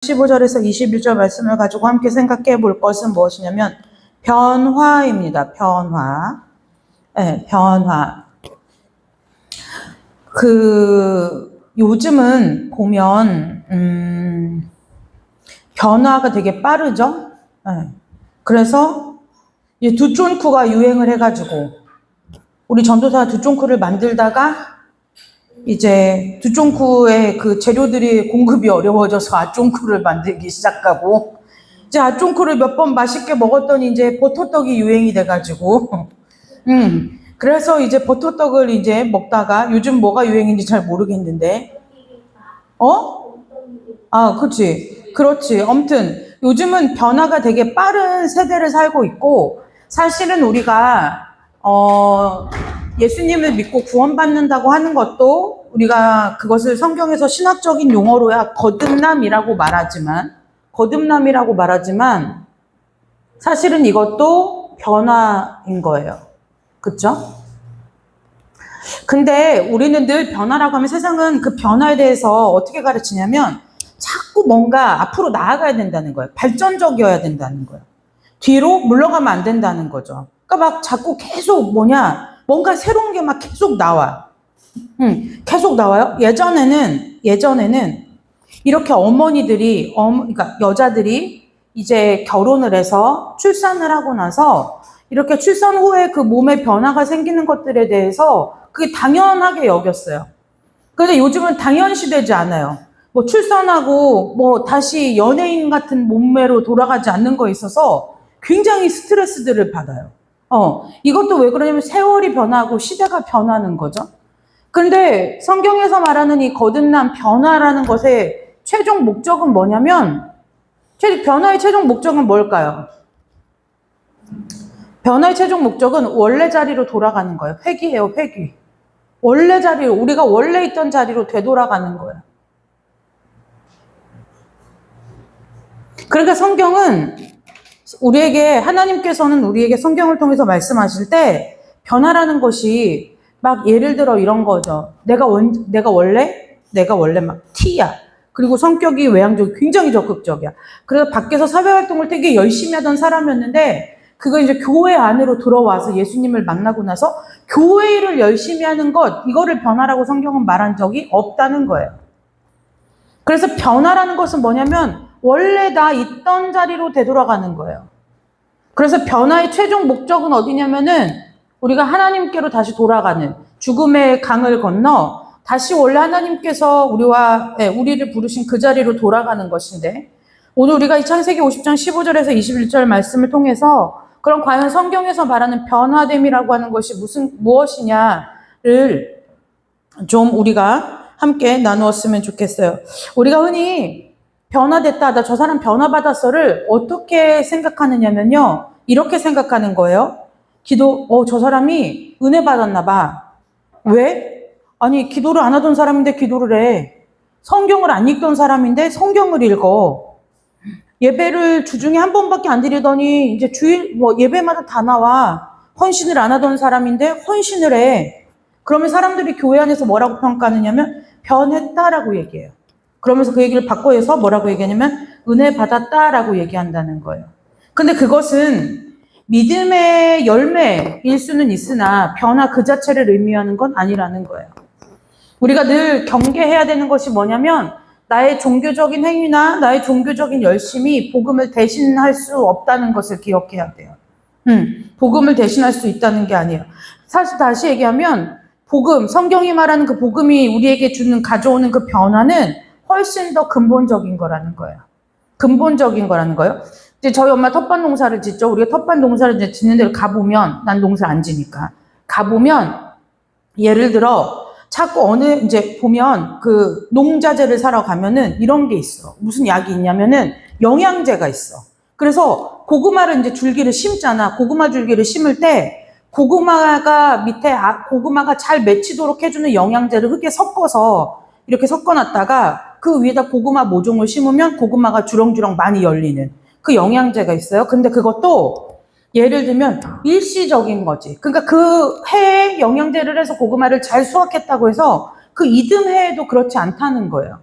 15절에서 21절 말씀을 가지고 함께 생각해 볼 것은 무엇이냐면 변화입니다. 변화. 네, 변화. 요즘은 보면 변화가 되게 빠르죠. 네. 그래서 이 두쫑크가 유행을 해가지고 우리 전도사가 두쫑크를 만들다가 이제 두쫑크의 그 재료들이 공급이 어려워져서 아쫑크를 만들기 시작하고 이제 아쫑크를 몇 번 맛있게 먹었더니 이제 버터떡이 유행이 돼가지고 그래서 이제 버터떡을 이제 먹다가 요즘 뭐가 유행인지 잘 모르겠는데 그렇지. 아무튼 요즘은 변화가 되게 빠른 세대를 살고 있고 사실은 우리가 예수님을 믿고 구원받는다고 하는 것도 우리가 그것을 성경에서 신학적인 용어로야 거듭남이라고 말하지만 사실은 이것도 변화인 거예요. 그렇죠? 근데 우리는 늘 변화라고 하면 세상은 그 변화에 대해서 어떻게 가르치냐면 자꾸 뭔가 앞으로 나아가야 된다는 거예요. 발전적이어야 된다는 거예요. 뒤로 물러가면 안 된다는 거죠. 그러니까 막 자꾸 계속 뭔가 새로운 게 막 계속 나와. 계속 나와요. 예전에는 이렇게 어머니들이, 그러니까 여자들이 이제 결혼을 해서 출산을 하고 나서 이렇게 출산 후에 그 몸에 변화가 생기는 것들에 대해서 그게 당연하게 여겼어요. 그런데 요즘은 당연시되지 않아요. 뭐 출산하고 뭐 다시 연예인 같은 몸매로 돌아가지 않는 거에 있어서 굉장히 스트레스들을 받아요. 이것도 왜 그러냐면 세월이 변하고 시대가 변하는 거죠. 근데 성경에서 말하는 이 거듭난 변화라는 것의 최종 목적은 뭐냐면 변화의 최종 목적은 뭘까요? 변화의 최종 목적은 원래 자리로 돌아가는 거예요. 회귀예요, 회귀. 원래 자리로, 우리가 원래 있던 자리로 되돌아가는 거예요. 그러니까 성경은 하나님께서는 우리에게 성경을 통해서 말씀하실 때 변화라는 것이 막 예를 들어 이런 거죠. 내가 원래 막 T야. 그리고 성격이 외향적이고 굉장히 적극적이야. 그래서 밖에서 사회활동을 되게 열심히 하던 사람이었는데 그거 이제 교회 안으로 들어와서 예수님을 만나고 나서 교회 일을 열심히 하는 것, 이거를 변화라고 성경은 말한 적이 없다는 거예요. 그래서 변화라는 것은 뭐냐면 원래 나 있던 자리로 되돌아가는 거예요. 그래서 변화의 최종 목적은 어디냐면은 우리가 하나님께로 다시 돌아가는 죽음의 강을 건너 다시 원래 하나님께서 우리를 부르신 그 자리로 돌아가는 것인데 오늘 우리가 이 창세기 50장 15절에서 21절 말씀을 통해서 그럼 과연 성경에서 말하는 변화됨이라고 하는 것이 무엇이냐를 좀 우리가 함께 나누었으면 좋겠어요. 우리가 흔히 변화됐다, 나 저 사람 변화받았어를 어떻게 생각하느냐면요. 이렇게 생각하는 거예요. 저 사람이 은혜 받았나 봐. 왜? 아니, 기도를 안 하던 사람인데 기도를 해. 성경을 안 읽던 사람인데 성경을 읽어. 예배를 주중에 한 번밖에 안 드리더니 이제 예배마다 다 나와. 헌신을 안 하던 사람인데 헌신을 해. 그러면 사람들이 교회 안에서 뭐라고 평가하느냐면 변했다라고 얘기해요. 그러면서 그 얘기를 바꿔서 뭐라고 얘기하냐면 은혜 받았다라고 얘기한다는 거예요. 근데 그것은 믿음의 열매일 수는 있으나 변화 그 자체를 의미하는 건 아니라는 거예요. 우리가 늘 경계해야 되는 것이 뭐냐면 나의 종교적인 행위나 나의 종교적인 열심이 복음을 대신할 수 없다는 것을 기억해야 돼요. 복음을 대신할 수 있다는 게 아니에요. 사실 다시 얘기하면 성경이 말하는 그 복음이 우리에게 가져오는 그 변화는 훨씬 더 근본적인 거라는 거예요. 근본적인 거라는 거예요. 이제 저희 엄마 텃밭 농사를 짓죠. 우리가 텃밭 농사를 이제 짓는 데를 가보면, 난 농사 안 지니까. 가보면, 예를 들어, 자꾸 이제 보면 그 농자재를 사러 가면은 이런 게 있어. 무슨 약이 있냐면은 영양제가 있어. 그래서 고구마를 이제 줄기를 심잖아. 고구마 줄기를 심을 때 고구마가 잘 맺히도록 해주는 영양제를 흙에 섞어서 이렇게 섞어놨다가 그 위에다 고구마 모종을 심으면 고구마가 주렁주렁 많이 열리는 그 영양제가 있어요. 근데 그것도 예를 들면 일시적인 거지. 그러니까 그 해에 영양제를 해서 고구마를 잘 수확했다고 해서 그 이듬해에도 그렇지 않다는 거예요.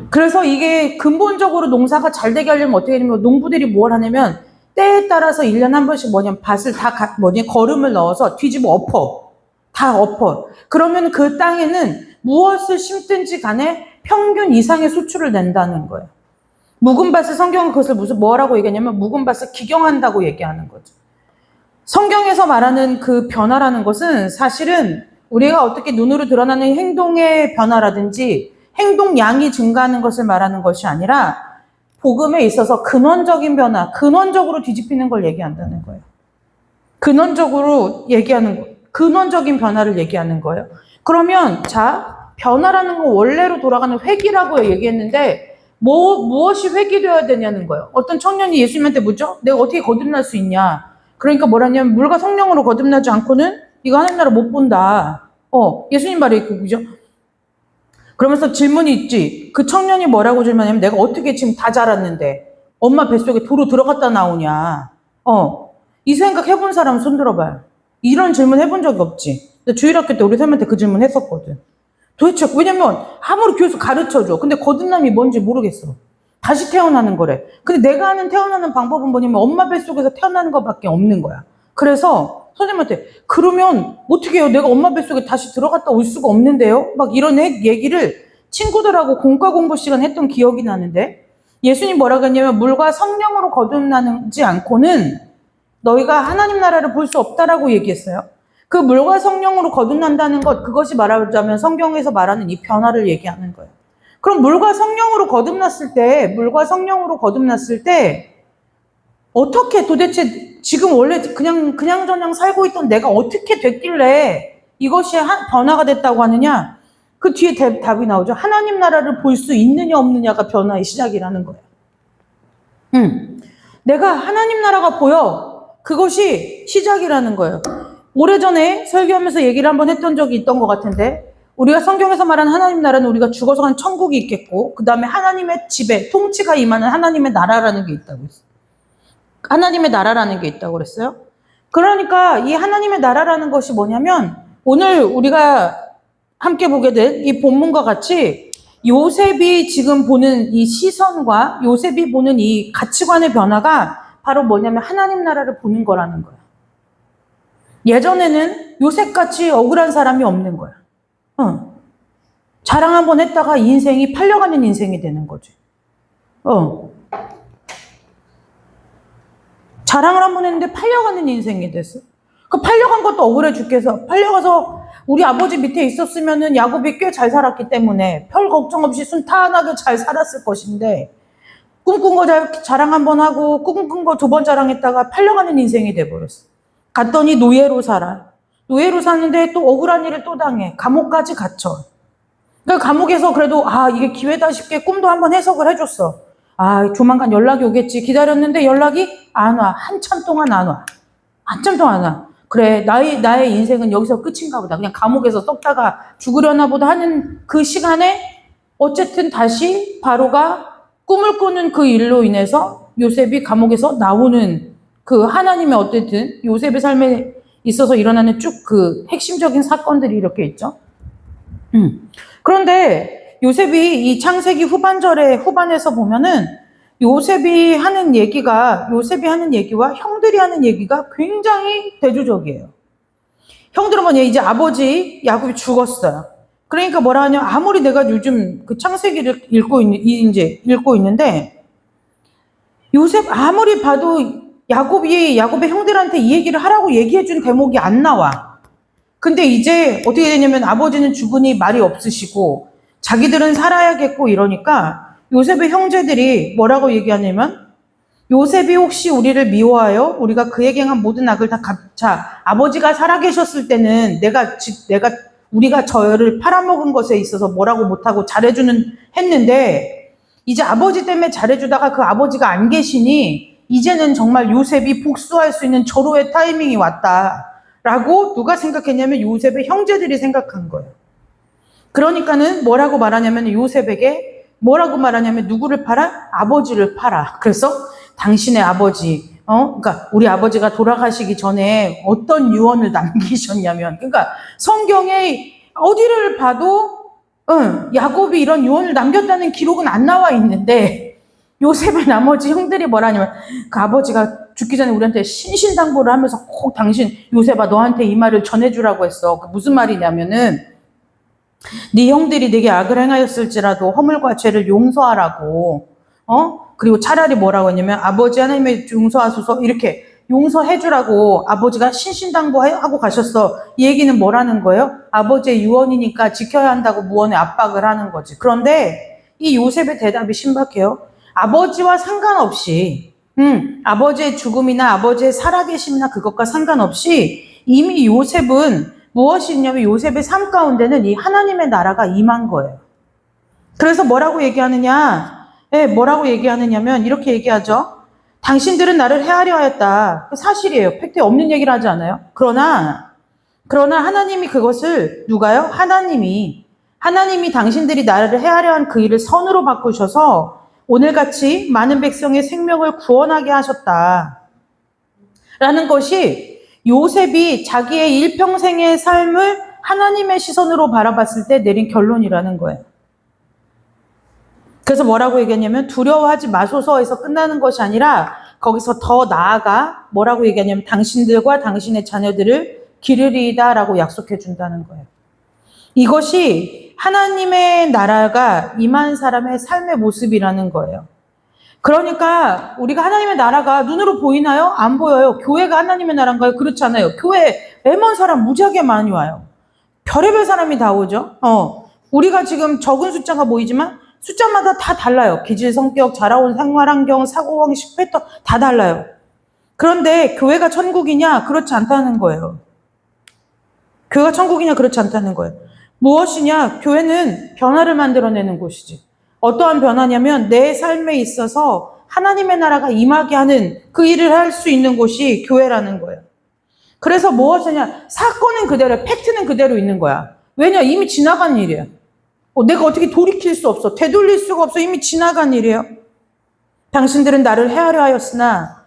그래서 이게 근본적으로 농사가 잘 되게 하려면 어떻게 되냐면 농부들이 뭘 하냐면 때에 따라서 1년에 한 번씩 밭을 다 거름을 넣어서 뒤집어 엎어. 다 엎어. 그러면 그 땅에는 무엇을 심든지 간에 평균 이상의 수출을 낸다는 거예요. 묵은 밭을 성경은 그것을 뭐라고 얘기하냐면 묵은 밭을 기경한다고 얘기하는 거죠. 성경에서 말하는 그 변화라는 것은 사실은 우리가 어떻게 눈으로 드러나는 행동의 변화라든지 행동량이 증가하는 것을 말하는 것이 아니라 복음에 있어서 근원적인 변화, 근원적으로 뒤집히는 걸 얘기한다는 거예요. 근원적인 변화를 얘기하는 거예요. 그러면 자, 변화라는 건 원래로 돌아가는 회귀라고 얘기했는데 무엇이 회귀되어야 되냐는 거예요. 어떤 청년이 예수님한테 묻죠? 내가 어떻게 거듭날 수 있냐? 그러니까 뭐라냐면 물과 성령으로 거듭나지 않고는 이거 하나님 나라 못 본다. 예수님 말이 그죠? 그러면서 질문이 있지. 그 청년이 뭐라고 질문하냐면 내가 어떻게 지금 다 자랐는데 엄마 뱃속에 도로 들어갔다 나오냐. 이 생각 해본 사람 손 들어봐요. 이런 질문 해본 적이 없지. 주일학교 때 우리 선생님한테 그 질문 했었거든. 도대체 왜냐면 아무리 교수 가르쳐줘. 근데 거듭남이 뭔지 모르겠어. 다시 태어나는 거래. 근데 내가 아는 태어나는 방법은 뭐냐면 엄마 뱃속에서 태어나는 것밖에 없는 거야. 그래서 선생님한테 그러면 어떻게 해요? 내가 엄마 뱃속에 다시 들어갔다 올 수가 없는데요? 막 이런 얘기를 친구들하고 공과 공부 시간 했던 기억이 나는데 예수님 뭐라고 했냐면 물과 성령으로 거듭나지 않고는 너희가 하나님 나라를 볼 수 없다라고 얘기했어요. 그 물과 성령으로 거듭난다는 것, 그것이 말하자면 성경에서 말하는 이 변화를 얘기하는 거예요. 그럼 물과 성령으로 거듭났을 때 어떻게 도대체 지금 원래 그냥저냥 살고 있던 내가 어떻게 됐길래 이것이 변화가 됐다고 하느냐? 그 뒤에 답이 나오죠. 하나님 나라를 볼 수 있느냐 없느냐가 변화의 시작이라는 거예요. 내가 하나님 나라가 보여. 그것이 시작이라는 거예요. 오래전에 설교하면서 얘기를 한번 했던 적이 있던 것 같은데 우리가 성경에서 말하는 하나님 나라는 우리가 죽어서 간 천국이 있겠고 그 다음에 하나님의 지배, 통치가 임하는 하나님의 나라라는 게 있다고 했어요. 하나님의 나라라는 게 있다고 그랬어요. 그러니까 이 하나님의 나라라는 것이 뭐냐면 오늘 우리가 함께 보게 된 이 본문과 같이 요셉이 지금 보는 이 시선과 요셉이 보는 이 가치관의 변화가 바로 뭐냐면 하나님 나라를 보는 거라는 거야. 예전에는 요셉같이 억울한 사람이 없는 거야. 자랑 한번 했다가 인생이 팔려가는 인생이 되는 거지. 자랑을 한번 했는데 팔려가는 인생이 됐어. 그 팔려간 것도 억울해 죽겠어. 팔려가서 우리 아버지 밑에 있었으면은 야곱이 꽤 잘 살았기 때문에 별 걱정 없이 순탄하게 잘 살았을 것인데 꿈꾼 거 자랑 한번 하고 꿈꾼 거 2번 자랑했다가 팔려가는 인생이 돼버렸어. 갔더니 노예로 살아. 노예로 사는데 또 억울한 일을 또 당해. 감옥까지 갇혀. 그러니까 감옥에서 그래도 이게 기회다 싶게 꿈도 한번 해석을 해줬어. 조만간 연락이 오겠지. 기다렸는데 연락이 안 와. 한참 동안 안 와. 그래, 나의 인생은 여기서 끝인가 보다. 그냥 감옥에서 썩다가 죽으려나 보다 하는 그 시간에 어쨌든 다시 바로가 꿈을 꾸는 그 일로 인해서 요셉이 감옥에서 나오는 그 하나님의 어쨌든 요셉의 삶에 있어서 일어나는 쭉 그 핵심적인 사건들이 이렇게 있죠. 그런데 요셉이 이 창세기 후반에서 보면은 요셉이 하는 얘기와 형들이 하는 얘기가 굉장히 대조적이에요. 형들은 뭐냐, 이제 아버지 야곱이 죽었어요. 그러니까 뭐라 하냐, 아무리 내가 요즘 그 창세기를 읽고 있는데 요셉 아무리 봐도 야곱의 형들한테 이 얘기를 하라고 얘기해준 대목이 안 나와. 근데 이제 어떻게 되냐면 아버지는 죽으니 말이 없으시고 자기들은 살아야겠고 이러니까 요셉의 형제들이 뭐라고 얘기하냐면 요셉이 혹시 우리를 미워하여 우리가 그에게 한 모든 악을 다 갚자. 아버지가 살아계셨을 때는 우리가 저를 팔아먹은 것에 있어서 뭐라고 못하고 했는데 이제 아버지 때문에 잘해주다가 그 아버지가 안 계시니 이제는 정말 요셉이 복수할 수 있는 절호의 타이밍이 왔다라고 누가 생각했냐면 요셉의 형제들이 생각한 거예요. 그러니까는 뭐라고 말하냐면 누구를 팔아? 아버지를 팔아. 그래서 당신의 아버지, 그러니까 우리 아버지가 돌아가시기 전에 어떤 유언을 남기셨냐면, 그러니까 성경에 어디를 봐도 응, 야곱이 이런 유언을 남겼다는 기록은 안 나와 있는데 요셉의 나머지 형들이 뭐라냐면 그 아버지가 죽기 전에 우리한테 신신당부를 하면서 꼭 당신 요셉아 너한테 이 말을 전해주라고 했어. 그 무슨 말이냐면은 네 형들이 네게 악을 행하였을지라도 허물과 죄를 용서하라고. 그리고 차라리 뭐라고 했냐면 아버지 하나님의 용서하소서 이렇게 용서해주라고 아버지가 신신당부하고 가셨어. 이 얘기는 뭐라는 거예요? 아버지의 유언이니까 지켜야 한다고 무언의 압박을 하는 거지. 그런데 이 요셉의 대답이 신박해요. 아버지와 상관없이 아버지의 죽음이나 아버지의 살아계심이나 그것과 상관없이 이미 요셉은 무엇이 있냐면 요셉의 삶 가운데는 이 하나님의 나라가 임한 거예요. 그래서 뭐라고 얘기하느냐? 뭐라고 얘기하느냐면 이렇게 얘기하죠. 당신들은 나를 헤아려 하였다. 사실이에요. 팩트에 없는 얘기를 하지 않아요. 그러나 하나님이 그것을 누가요? 하나님이 당신들이 나를 헤아려 한 그 일을 선으로 바꾸셔서 오늘같이 많은 백성의 생명을 구원하게 하셨다. 라는 것이 요셉이 자기의 일평생의 삶을 하나님의 시선으로 바라봤을 때 내린 결론이라는 거예요. 그래서 뭐라고 얘기했냐면 두려워하지 마소서에서 끝나는 것이 아니라 거기서 더 나아가 뭐라고 얘기하냐면 당신들과 당신의 자녀들을 기르리이다 라고 약속해 준다는 거예요. 이것이 하나님의 나라가 임한 사람의 삶의 모습이라는 거예요. 그러니까 우리가 하나님의 나라가 눈으로 보이나요? 안 보여요. 교회가 하나님의 나라인가요? 그렇지 않아요. 교회 애먼 사람 무지하게 많이 와요. 별의별 사람이 다 오죠. 우리가 지금 적은 숫자가 보이지만 숫자마다 다 달라요. 기질, 성격, 자라온 생활환경, 사고방식, 패턴 다 달라요. 그런데 교회가 천국이냐? 그렇지 않다는 거예요. 교회가 천국이냐? 그렇지 않다는 거예요. 무엇이냐? 교회는 변화를 만들어내는 곳이지. 어떠한 변화냐면 내 삶에 있어서 하나님의 나라가 임하게 하는 그 일을 할 수 있는 곳이 교회라는 거예요. 그래서 무엇이냐? 사건은 그대로, 팩트는 그대로 있는 거야. 왜냐? 이미 지나간 일이야. 내가 어떻게 돌이킬 수 없어. 되돌릴 수가 없어. 이미 지나간 일이에요. 당신들은 나를 헤아려 하였으나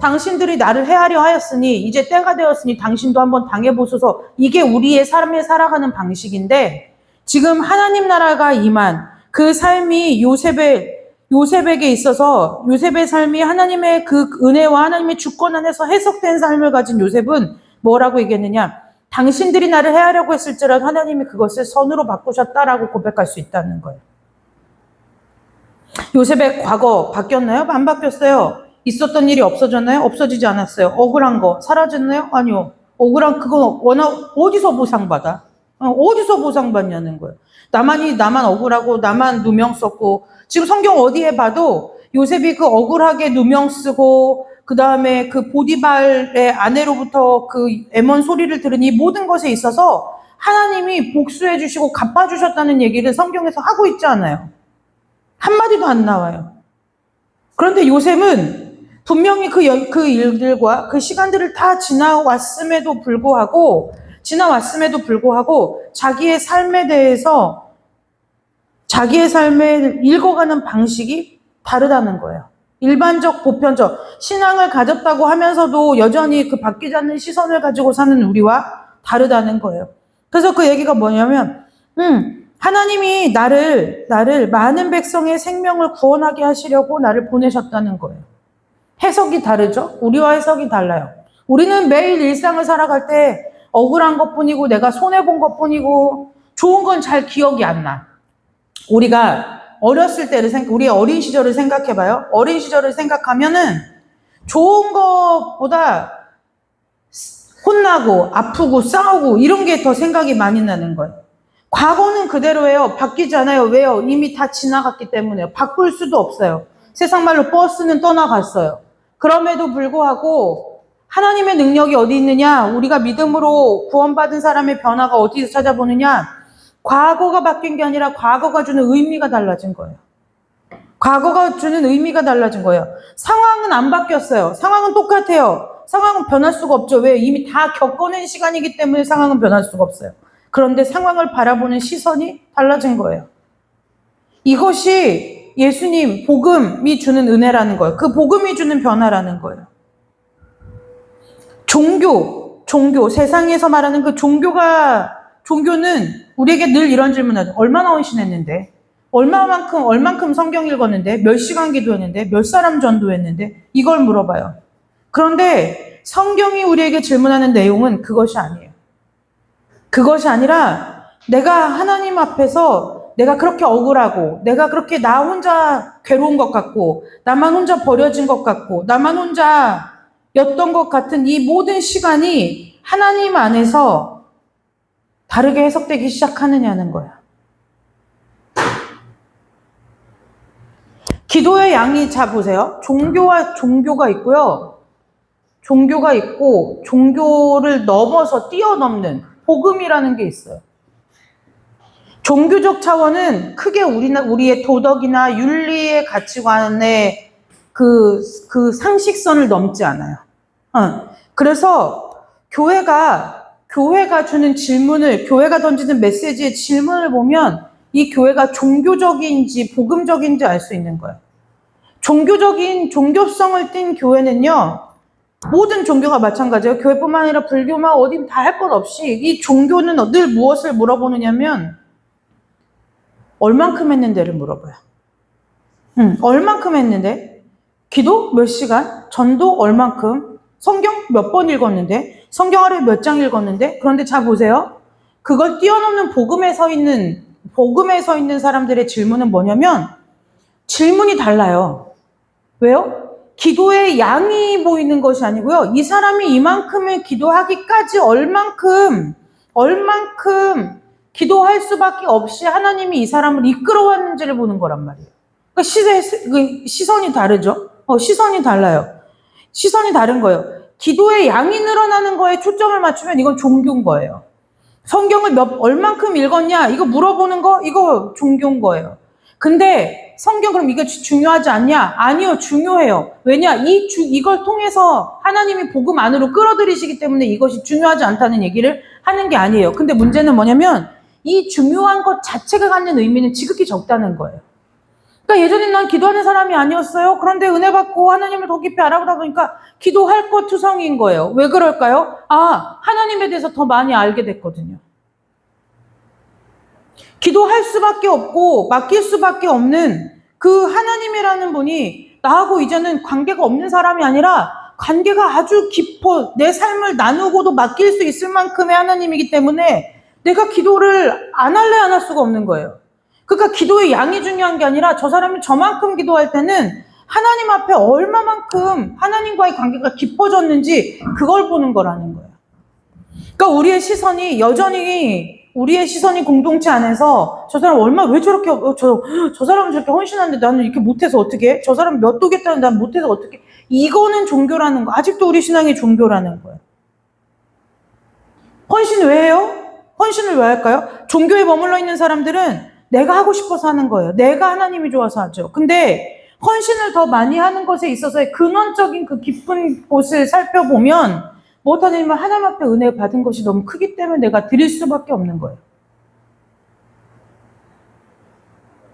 당신들이 나를 헤아려 하였으니 이제 때가 되었으니 당신도 한번 당해보소서. 이게 우리의 삶에 살아가는 방식인데 지금 하나님 나라가 임한 그 삶이 요셉에게 있어서 요셉의 삶이 하나님의 그 은혜와 하나님의 주권 안에서 해석된 삶을 가진 요셉은 뭐라고 얘기했느냐? 당신들이 나를 헤아려고 했을지라도 하나님이 그것을 선으로 바꾸셨다라고 고백할 수 있다는 거예요. 요셉의 과거 바뀌었나요? 안 바뀌었어요. 있었던 일이 없어졌나요? 없어지지 않았어요. 억울한 거 사라졌나요? 아니요. 억울한 그건 워낙 어디서 보상받아? 어디서 보상받냐는 거예요. 나만 억울하고 나만 누명 썼고 지금 성경 어디에 봐도 요셉이 그 억울하게 누명 쓰고 그 다음에 그 보디발의 아내로부터 그 애먼 소리를 들은 이 모든 것에 있어서 하나님이 복수해 주시고 갚아 주셨다는 얘기를 성경에서 하고 있지 않아요. 한마디도 안 나와요. 그런데 요셉은 분명히 그 일들과 그 시간들을 다 지나왔음에도 불구하고 자기의 삶에 대해서 자기의 삶을 읽어가는 방식이 다르다는 거예요. 일반적, 보편적, 신앙을 가졌다고 하면서도 여전히 그 바뀌지 않는 시선을 가지고 사는 우리와 다르다는 거예요. 그래서 그 얘기가 뭐냐면, 하나님이 나를 많은 백성의 생명을 구원하게 하시려고 나를 보내셨다는 거예요. 해석이 다르죠? 우리와 해석이 달라요. 우리는 매일 일상을 살아갈 때 억울한 것 뿐이고 내가 손해본 것 뿐이고 좋은 건 잘 기억이 안 나. 우리가 어렸을 때를 우리의 어린 시절을 생각해봐요. 어린 시절을 생각하면은 좋은 것보다 혼나고 아프고 싸우고 이런 게 더 생각이 많이 나는 거예요. 과거는 그대로예요. 바뀌지 않아요. 왜요? 이미 다 지나갔기 때문에요. 바꿀 수도 없어요. 세상 말로 버스는 떠나갔어요. 그럼에도 불구하고 하나님의 능력이 어디 있느냐? 우리가 믿음으로 구원받은 사람의 변화가 어디서 찾아보느냐? 과거가 바뀐 게 아니라 과거가 주는 의미가 달라진 거예요. 과거가 주는 의미가 달라진 거예요. 상황은 안 바뀌었어요. 상황은 똑같아요. 상황은 변할 수가 없죠. 왜? 이미 다 겪어낸 시간이기 때문에 상황은 변할 수가 없어요. 그런데 상황을 바라보는 시선이 달라진 거예요. 이것이 예수님, 복음이 주는 은혜라는 거예요. 그 복음이 주는 변화라는 거예요. 종교, 세상에서 말하는 그 종교는 우리에게 늘 이런 질문을 하죠. 얼마나 헌신했는데? 얼만큼 성경 읽었는데? 몇 시간 기도했는데? 몇 사람 전도했는데? 이걸 물어봐요. 그런데 성경이 우리에게 질문하는 내용은 그것이 아니에요. 그것이 아니라 내가 하나님 앞에서 내가 그렇게 억울하고 내가 그렇게 나 혼자 괴로운 것 같고 나만 혼자 버려진 것 같고 나만 혼자였던 것 같은 이 모든 시간이 하나님 안에서 다르게 해석되기 시작하느냐는 거야. 기도의 양이, 자 보세요. 종교가 있고요. 종교가 있고 종교를 넘어서 뛰어넘는 복음이라는 게 있어요. 종교적 차원은 크게 우리의 도덕이나 윤리의 가치관의 그 상식선을 넘지 않아요. 그래서 교회가 주는 질문을, 교회가 던지는 메시지의 질문을 보면 이 교회가 종교적인지 복음적인지 알 수 있는 거예요. 종교성을 띤 교회는요, 모든 종교가 마찬가지예요. 교회뿐만 아니라 불교만 어디 다 할 것 없이 이 종교는 늘 무엇을 물어보느냐면 얼만큼 했는데를 물어봐요. 얼만큼 했는데? 기도 몇 시간? 전도 얼만큼? 성경 몇 번 읽었는데? 성경 하루에 몇 장 읽었는데? 그런데 잘 보세요. 그걸 뛰어넘는 복음에 서 있는 사람들의 질문은 뭐냐면 질문이 달라요. 왜요? 기도의 양이 보이는 것이 아니고요. 이 사람이 이만큼을 기도하기까지 얼만큼 기도할 수밖에 없이 하나님이 이 사람을 이끌어왔는지를 보는 거란 말이에요. 그러니까 시선이 다르죠? 시선이 달라요. 시선이 다른 거예요. 기도의 양이 늘어나는 거에 초점을 맞추면 이건 종교인 거예요. 성경을 얼만큼 읽었냐? 이거 물어보는 거? 이거 종교인 거예요. 근데 성경 그럼 이게 중요하지 않냐? 아니요, 중요해요. 왜냐? 이걸 통해서 하나님이 복음 안으로 끌어들이시기 때문에 이것이 중요하지 않다는 얘기를 하는 게 아니에요. 근데 문제는 뭐냐면 이 중요한 것 자체가 갖는 의미는 지극히 적다는 거예요. 그러니까 예전엔 난 기도하는 사람이 아니었어요. 그런데 은혜 받고 하나님을 더 깊이 알아보다 보니까 기도할 것 투성이인 거예요. 왜 그럴까요? 하나님에 대해서 더 많이 알게 됐거든요. 기도할 수밖에 없고 맡길 수밖에 없는 그 하나님이라는 분이 나하고 이제는 관계가 없는 사람이 아니라 관계가 아주 깊어 내 삶을 나누고도 맡길 수 있을 만큼의 하나님이기 때문에 내가 기도를 안 할래 안 할 수가 없는 거예요. 그러니까 기도의 양이 중요한 게 아니라 저 사람이 저만큼 기도할 때는 하나님 앞에 얼마만큼 하나님과의 관계가 깊어졌는지 그걸 보는 거라는 거예요. 그러니까 우리의 시선이 공동체 안에서 저 사람 왜 저렇게 저 사람은 저렇게 헌신하는데 나는 이렇게 못해서 어떻게? 저 사람 몇 도겠다는데 난 못해서 어떻게? 이거는 종교라는 거. 아직도 우리 신앙이 종교라는 거예요. 헌신 왜 해요? 헌신을 왜 할까요? 종교에 머물러 있는 사람들은 내가 하고 싶어서 하는 거예요. 내가 하나님이 좋아서 하죠. 근데 헌신을 더 많이 하는 것에 있어서의 근원적인 그 깊은 곳을 살펴보면 무엇하냐면 하나님 앞에 은혜 받은 것이 너무 크기 때문에 내가 드릴 수밖에 없는 거예요.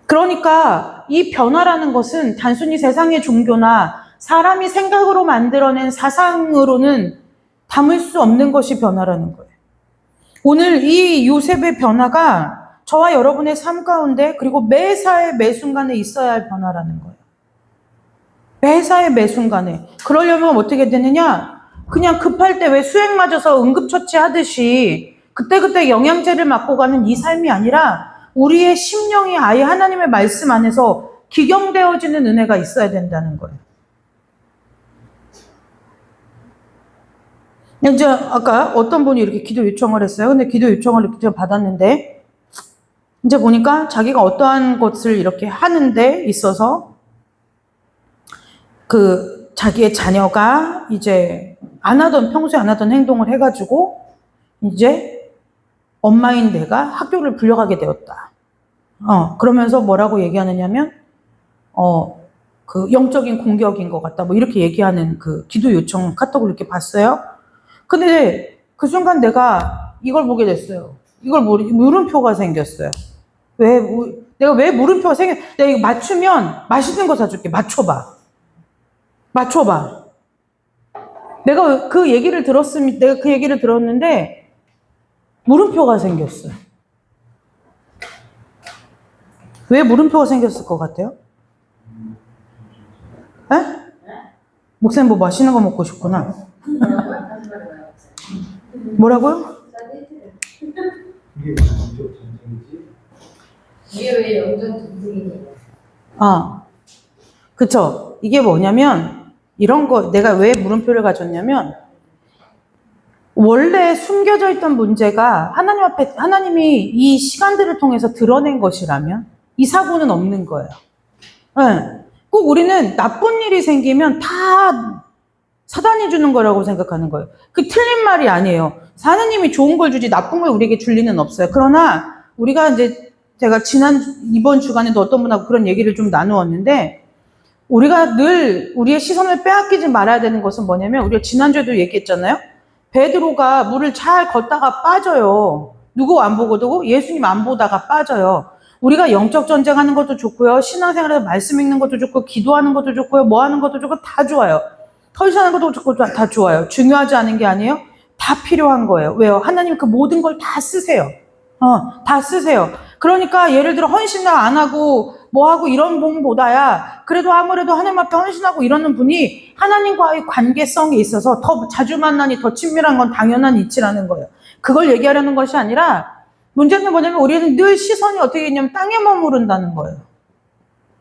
그러니까 이 변화라는 것은 단순히 세상의 종교나 사람이 생각으로 만들어낸 사상으로는 담을 수 없는 것이 변화라는 거예요. 오늘 이 요셉의 변화가 저와 여러분의 삶 가운데 그리고 매사에 매순간에 있어야 할 변화라는 거예요. 매사에 매순간에. 그러려면 어떻게 되느냐? 그냥 급할 때 왜 수액 맞아서 응급처치 하듯이 그때그때 영양제를 맞고 가는 이 삶이 아니라 우리의 심령이 아예 하나님의 말씀 안에서 기경되어지는 은혜가 있어야 된다는 거예요. 이제 아까 어떤 분이 이렇게 기도 요청을 했어요. 근데 기도 요청을 이렇게 받았는데 이제 보니까 자기가 어떠한 것을 이렇게 하는데 있어서 자기의 자녀가 이제 평소에 안 하던 행동을 해가지고 이제 엄마인 내가 학교를 불려가게 되었다. 그러면서 뭐라고 얘기하느냐면 그 영적인 공격인 것 같다. 뭐 이렇게 얘기하는 그 기도 요청 카톡을 이렇게 봤어요. 근데 그 순간 내가 이걸 보게 됐어요. 이걸 물음표가 생겼어요. 내가 왜 물음표가 내가 이거 맞추면 맛있는 거 사줄게. 맞춰봐. 내가 그 얘기를 들었는데 물음표가 생겼어요. 왜 물음표가 생겼을 것 같아요? 에? 목사님 뭐 맛있는 거 먹고 싶구나. 뭐라고요? 이게 왜 영적 전쟁이냐? 아, 그쵸. 이게 뭐냐면, 이런 거, 내가 왜 물음표를 가졌냐면, 원래 숨겨져 있던 문제가 하나님 앞에, 하나님이 이 시간들을 통해서 드러낸 것이라면, 이 사고는 없는 거예요. 네. 꼭 우리는 나쁜 일이 생기면 다 사단이 주는 거라고 생각하는 거예요. 그 틀린 말이 아니에요. 하나님이 좋은 걸 주지 나쁜 걸 우리에게 줄 리는 없어요. 그러나 우리가 이제 제가 이번 주간에도 어떤 분하고 그런 얘기를 좀 나누었는데, 우리가 늘 우리의 시선을 빼앗기지 말아야 되는 것은 뭐냐면, 우리가 지난주에도 얘기했잖아요. 베드로가 물을 잘 걷다가 빠져요. 누구 안 보고도 예수님 안 보다가 빠져요. 우리가 영적 전쟁하는 것도 좋고요. 신앙생활에서 말씀 읽는 것도 좋고, 기도하는 것도 좋고요. 뭐 하는 것도 좋고, 다 좋아요. 털시하는 것도 좋고, 다 좋아요. 중요하지 않은 게 아니에요. 다 필요한 거예요. 왜요? 하나님 그 모든 걸 다 쓰세요. 다 쓰세요. 그러니까 예를 들어 헌신을 안 하고 뭐 하고 이런 분보다야 그래도 아무래도 하나님 앞에 헌신하고 이러는 분이 하나님과의 관계성에 있어서 더 자주 만나니 더 친밀한 건 당연한 이치라는 거예요. 그걸 얘기하려는 것이 아니라, 문제는 뭐냐면 우리는 늘 시선이 어떻게 있냐면 땅에 머무른다는 거예요.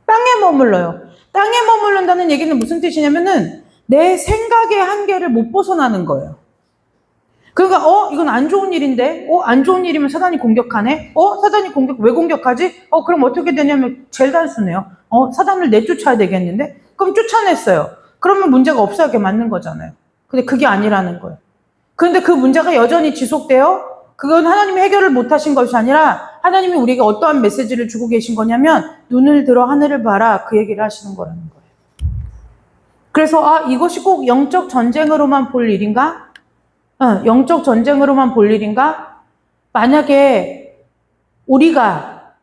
땅에 머물러요. 땅에 머무른다는 얘기는 무슨 뜻이냐면은 내 생각의 한계를 못 벗어나는 거예요. 그러니까 이건 안 좋은 일인데, 안 좋은 일이면 사단이 공격하네. 사단이 왜 공격하지? 그럼 어떻게 되냐면 제일 단순해요. 사단을 내쫓아야 되겠는데, 그럼 쫓아냈어요. 그러면 문제가 없어야 맞는 거잖아요. 근데 그게 아니라는 거예요. 그런데 그 문제가 여전히 지속돼요. 그건 하나님이 해결을 못하신 것이 아니라 하나님이 우리에게 어떠한 메시지를 주고 계신 거냐면, 눈을 들어 하늘을 봐라, 그 얘기를 하시는 거라는 거예요. 그래서 이것이 꼭 영적 전쟁으로만 볼 일인가? 영적 전쟁으로만 볼 일인가? 만약에 우리가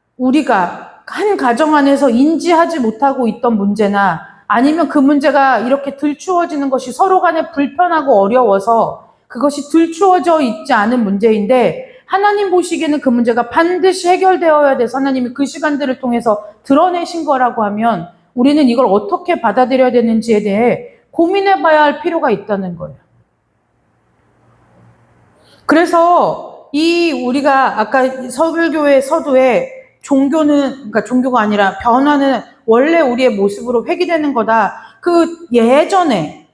한 가정 안에서 인지하지 못하고 있던 문제나, 아니면 그 문제가 이렇게 들추어지는 것이 서로 간에 불편하고 어려워서 그것이 들추어져 있지 않은 문제인데, 하나님 보시기에는 그 문제가 반드시 해결되어야 돼서 하나님이 그 시간들을 통해서 드러내신 거라고 하면, 우리는 이걸 어떻게 받아들여야 되는지에 대해 고민해 봐야 할 필요가 있다는 거예요. 그래서 우리가 아까 서울교회 서두에 그러니까 종교가 아니라 변화는 원래 우리의 모습으로 회귀되는 거다. 그 예전에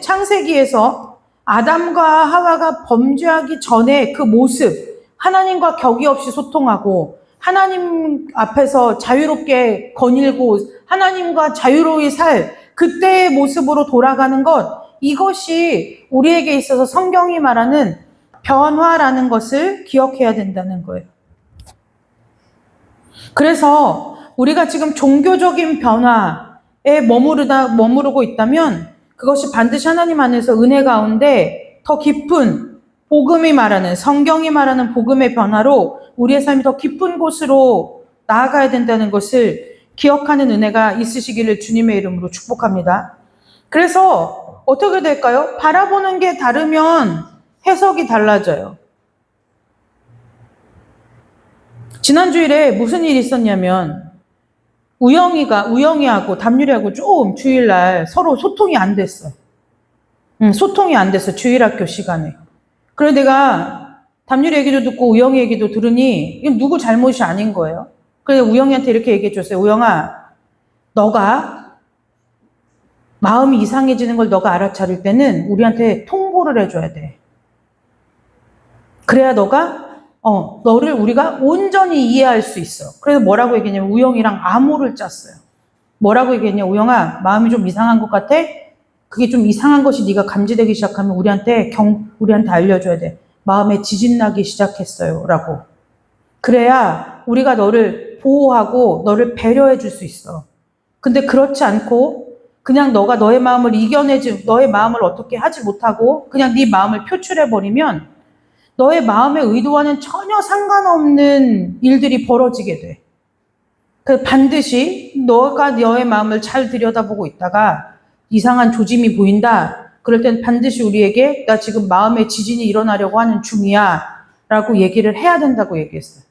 창세기에서 아담과 하와가 범죄하기 전에 그 모습, 하나님과 격이 없이 소통하고 하나님 앞에서 자유롭게 거닐고 하나님과 자유로이 살 그때의 모습으로 돌아가는 것, 이것이 우리에게 있어서 성경이 말하는 변화라는 것을 기억해야 된다는 거예요. 그래서 우리가 지금 종교적인 변화에 머무르고 있다면 그것이 반드시 하나님 안에서 은혜 가운데 더 깊은 복음이 말하는, 성경이 말하는 복음의 변화로 우리의 삶이 더 깊은 곳으로 나아가야 된다는 것을 기억하는 은혜가 있으시기를 주님의 이름으로 축복합니다. 그래서 어떻게 될까요? 바라보는 게 다르면 해석이 달라져요. 지난 주일에 무슨 일이 있었냐면, 우영이하고 담유리하고 좀 주일날 서로 소통이 안 됐어. 소통이 안 됐어, 주일학교 시간에. 그래서 내가 담유리 얘기도 듣고 우영이 얘기도 들으니 이건 누구 잘못이 아닌 거예요. 그래서 우영이한테 이렇게 얘기해 줬어요. 우영아, 너가 마음이 이상해지는 걸 너가 알아차릴 때는 우리한테 통보를 해줘야 돼. 그래야 너를 우리가 온전히 이해할 수 있어. 그래서 뭐라고 얘기했냐면 우영이랑 암호를 짰어요. 뭐라고 얘기했냐? 우영아, 마음이 좀 이상한 것 같아? 그게 좀 이상한 것이 네가 감지되기 시작하면 우리한테 알려줘야 돼. 마음에 지진 나기 시작했어요. 라고. 그래야 우리가 너를 보호하고 너를 배려해 줄 수 있어. 근데 그렇지 않고 그냥 너가 너의 마음을 너의 마음을 어떻게 하지 못하고 그냥 네 마음을 표출해버리면 너의 마음의 의도와는 전혀 상관없는 일들이 벌어지게 돼. 그래서 반드시 너가 너의 마음을 잘 들여다보고 있다가 이상한 조짐이 보인다. 그럴 땐 반드시 우리에게 나 지금 마음의 지진이 일어나려고 하는 중이야 라고 얘기를 해야 된다고 얘기했어요.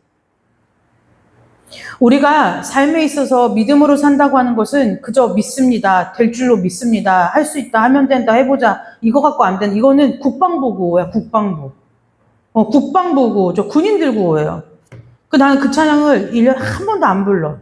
우리가 삶에 있어서 믿음으로 산다고 하는 것은 그저 믿습니다. 될 줄로 믿습니다. 할 수 있다. 하면 된다. 해보자. 이거 갖고 안 된다. 이거는 국방부 구호야. 국방부. 국방부 구호. 저 군인들 구호예요. 나는 그 찬양을 1년에 한 번도 안 불러.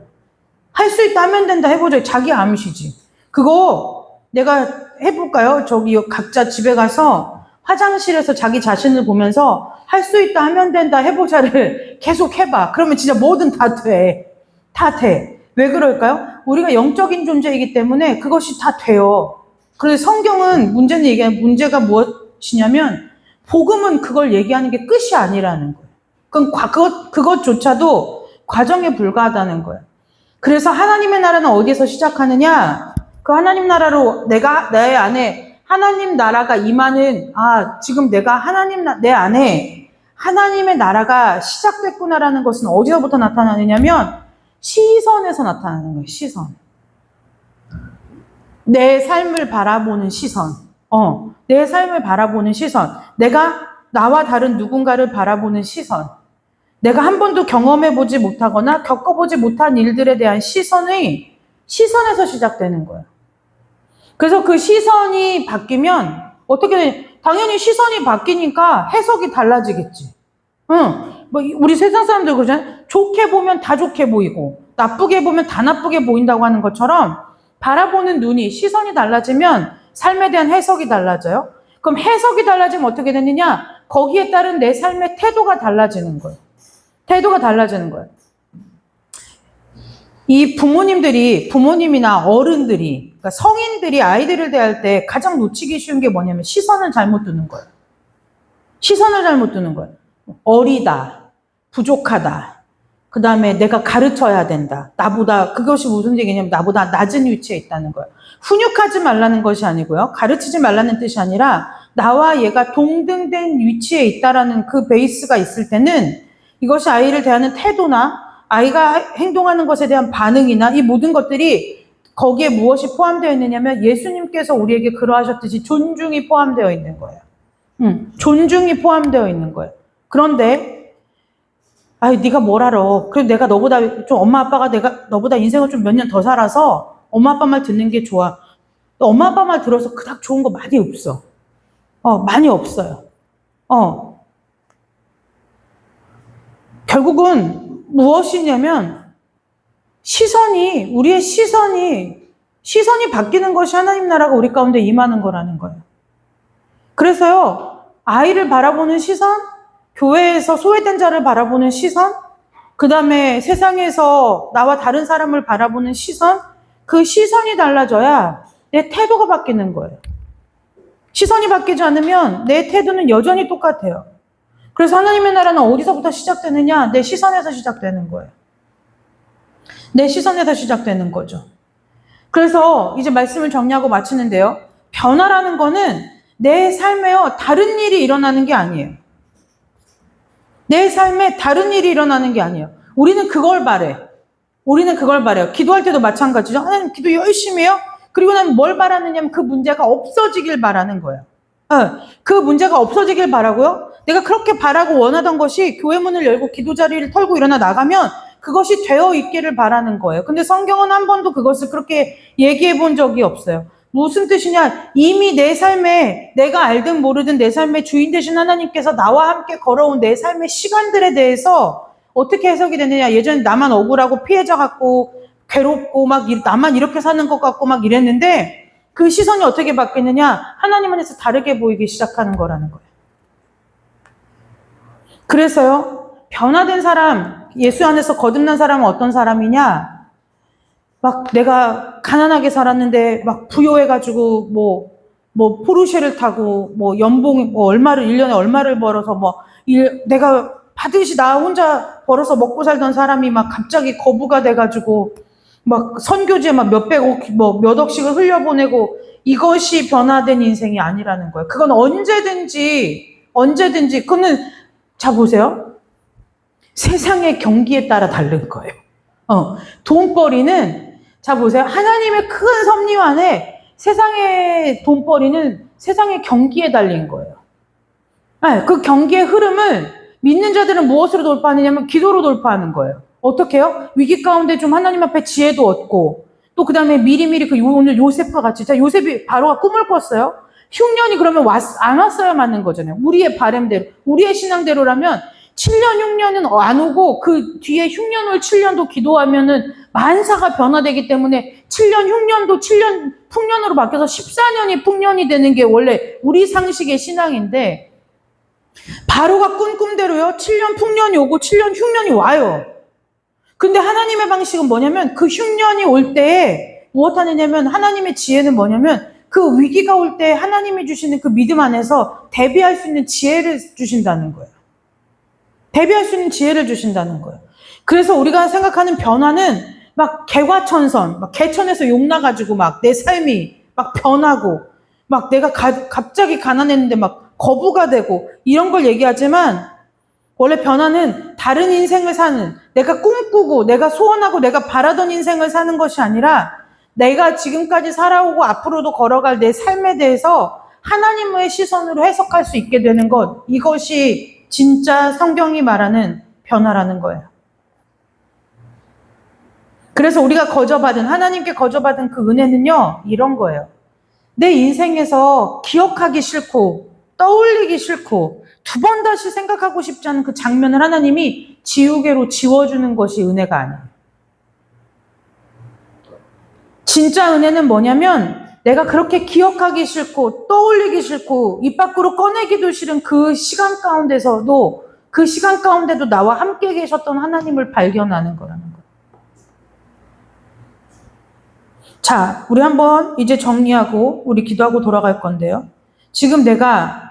할 수 있다. 하면 된다. 해보자. 자기 암시지. 그거 내가 해볼까요? 저기 각자 집에 가서 화장실에서 자기 자신을 보면서 할 수 있다. 하면 된다. 해보자를 계속 해봐. 그러면 진짜 뭐든 다 돼. 다 돼. 왜 그럴까요? 우리가 영적인 존재이기 때문에 그것이 다 돼요. 그래서 성경은 문제가 무엇이냐면 복음은 그걸 얘기하는 게 끝이 아니라는 거예요. 그것조차도 과정에 불과하다는 거예요. 그래서 하나님의 나라는 어디에서 시작하느냐? 그 하나님 나라로 내 안에 하나님 나라가 임하는, 지금 내 안에 하나님의 나라가 시작됐구나라는 것은 어디서부터 나타나느냐면 시선에서 나타나는 거예요. 시선. 내 삶을 바라보는 시선. 내 삶을 바라보는 시선. 내가 나와 다른 누군가를 바라보는 시선. 내가 한 번도 경험해보지 못하거나 겪어보지 못한 일들에 대한 시선에서 시작되는 거예요. 그래서 그 시선이 바뀌면 당연히 시선이 바뀌니까 해석이 달라지겠지. 우리 세상 사람들 그러잖아요. 좋게 보면 다 좋게 보이고 나쁘게 보면 다 나쁘게 보인다고 하는 것처럼 바라보는 시선이 달라지면 삶에 대한 해석이 달라져요. 그럼 해석이 달라지면 어떻게 되느냐? 거기에 따른 내 삶의 태도가 달라지는 거예요. 태도가 달라지는 거예요. 이 부모님이나 어른들이, 그러니까 성인들이 아이들을 대할 때 가장 놓치기 쉬운 게 뭐냐면 시선을 잘못 두는 거예요. 시선을 잘못 두는 거예요. 어리다, 부족하다, 그 다음에 내가 가르쳐야 된다. 그것이 무슨 얘기냐면 나보다 낮은 위치에 있다는 거예요. 훈육하지 말라는 것이 아니고요. 가르치지 말라는 뜻이 아니라 나와 얘가 동등된 위치에 있다라는 그 베이스가 있을 때는 이것이 아이를 대하는 태도나 아이가 행동하는 것에 대한 반응이나 이 모든 것들이 거기에 무엇이 포함되어 있느냐면 예수님께서 우리에게 그러하셨듯이 존중이 포함되어 있는 거예요. 존중이 포함되어 있는 거예요. 그런데 네가 뭘 알아. 그래도 내가 너보다 좀 엄마 아빠가 너보다 인생을 좀 몇 년 더 살아서 엄마 아빠 말 듣는 게 좋아. 엄마 아빠 말 들어서 그닥 좋은 거 많이 없어. 많이 없어요. 결국은 무엇이냐면 우리의 시선이 바뀌는 것이 하나님 나라가 우리 가운데 임하는 거라는 거예요. 그래서요, 아이를 바라보는 시선, 교회에서 소외된 자를 바라보는 시선, 그 다음에 세상에서 나와 다른 사람을 바라보는 시선, 그 시선이 달라져야 내 태도가 바뀌는 거예요. 시선이 바뀌지 않으면 내 태도는 여전히 똑같아요. 그래서 하나님의 나라는 어디서부터 시작되느냐? 내 시선에서 시작되는 거예요. 내 시선에서 시작되는 거죠. 그래서 이제 말씀을 정리하고 마치는데요. 변화라는 거는 내 삶에요, 다른 일이 일어나는 게 아니에요. 내 삶에 다른 일이 일어나는 게 아니에요. 우리는 그걸 바래요. 기도할 때도 마찬가지죠. 하나님 기도 열심히 해요. 그리고 나면 뭘 바라느냐면 그 문제가 없어지길 바라는 거예요. 그 문제가 없어지길 바라고요. 내가 그렇게 바라고 원하던 것이 교회 문을 열고 기도 자리를 털고 일어나 나가면 그것이 되어 있기를 바라는 거예요. 근데 성경은 한 번도 그것을 그렇게 얘기해 본 적이 없어요. 무슨 뜻이냐? 이미 내 삶에 내가 알든 모르든 내 삶의 주인 되신 하나님께서 나와 함께 걸어온 내 삶의 시간들에 대해서 어떻게 해석이 되느냐? 예전에 나만 억울하고 피해자 같고 괴롭고 나만 이렇게 사는 것 같고 이랬는데 그 시선이 어떻게 바뀌느냐? 하나님 안에서 다르게 보이기 시작하는 거라는 거예요. 그래서요, 변화된 사람, 예수 안에서 거듭난 사람은 어떤 사람이냐? 내가 가난하게 살았는데 부여해가지고 포르쉐를 타고 연봉 1년에 얼마를 벌어서 내가 받듯이 나 혼자 벌어서 먹고 살던 사람이 갑자기 거부가 돼가지고 선교지에 몇백억, 몇 억씩을 흘려보내고 이것이 변화된 인생이 아니라는 거예요. 그건 언제든지, 그거는, 보세요. 세상의 경기에 따라 다른 거예요. 돈벌이는, 보세요. 하나님의 큰 섭리 안에 세상의 돈벌이는 세상의 경기에 달린 거예요. 그 경기의 흐름을 믿는 자들은 무엇으로 돌파하느냐면 기도로 돌파하는 거예요. 어떻게 해요? 위기 가운데 좀 하나님 앞에 지혜도 얻고, 또 그 다음에 미리미리 오늘 요셉과 같이, 자, 요셉이 바로가 꿈을 꿨어요. 흉년이 그러면 안 왔어야 맞는 거잖아요. 우리의 바램대로, 우리의 신앙대로라면 7년, 6년은 안 오고 그 뒤에 흉년 올 7년도 기도하면은 만사가 변화되기 때문에 7년, 흉년도 7년 풍년으로 바뀌어서 14년이 풍년이 되는 게 원래 우리 상식의 신앙인데, 바로가 꾼 꿈대로요. 7년 풍년이 오고 7년 흉년이 와요. 근데 하나님의 방식은 뭐냐면 그 흉년이 올 때에 무엇 하느냐면 하나님의 지혜는 뭐냐면 그 위기가 올 때 하나님이 주시는 그 믿음 안에서 대비할 수 있는 지혜를 주신다는 거예요. 대비할 수 있는 지혜를 주신다는 거예요. 그래서 우리가 생각하는 변화는 막 개과천선, 막 개천에서 욕 나가지고 막 내 삶이 막 변하고 막 내가 갑자기 가난했는데 막 거부가 되고 이런 걸 얘기하지만 원래 변화는 다른 인생을 사는, 내가 꿈꾸고 내가 소원하고 내가 바라던 인생을 사는 것이 아니라 내가 지금까지 살아오고 앞으로도 걸어갈 내 삶에 대해서 하나님의 시선으로 해석할 수 있게 되는 것, 이것이 진짜 성경이 말하는 변화라는 거예요. 그래서 우리가 하나님께 거저받은 그 은혜는요, 이런 거예요. 내 인생에서 기억하기 싫고 떠올리기 싫고 두 번 다시 생각하고 싶지 않은 그 장면을 하나님이 지우개로 지워주는 것이 은혜가 아니에요. 진짜 은혜는 뭐냐면 내가 그렇게 기억하기 싫고 떠올리기 싫고 입 밖으로 꺼내기도 싫은 그 시간 가운데서도 그 시간 가운데도 나와 함께 계셨던 하나님을 발견하는 거라는 거예요. 자, 우리 한번 이제 정리하고 우리 기도하고 돌아갈 건데요. 지금 내가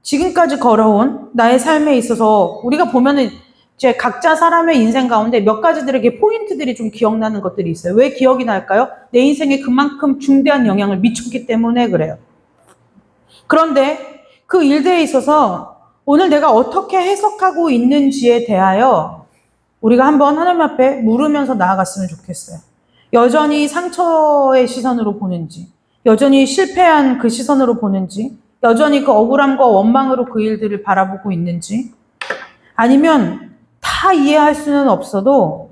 지금까지 걸어온 나의 삶에 있어서 우리가 보면은 이제 각자 사람의 인생 가운데 몇 가지들에게 포인트들이 좀 기억나는 것들이 있어요. 왜 기억이 날까요? 내 인생에 그만큼 중대한 영향을 미쳤기 때문에 그래요. 그런데 그 일들에 있어서 오늘 내가 어떻게 해석하고 있는지에 대하여 우리가 한번 하나님 앞에 물으면서 나아갔으면 좋겠어요. 여전히 상처의 시선으로 보는지, 여전히 실패한 그 시선으로 보는지, 여전히 그 억울함과 원망으로 그 일들을 바라보고 있는지, 아니면 다 이해할 수는 없어도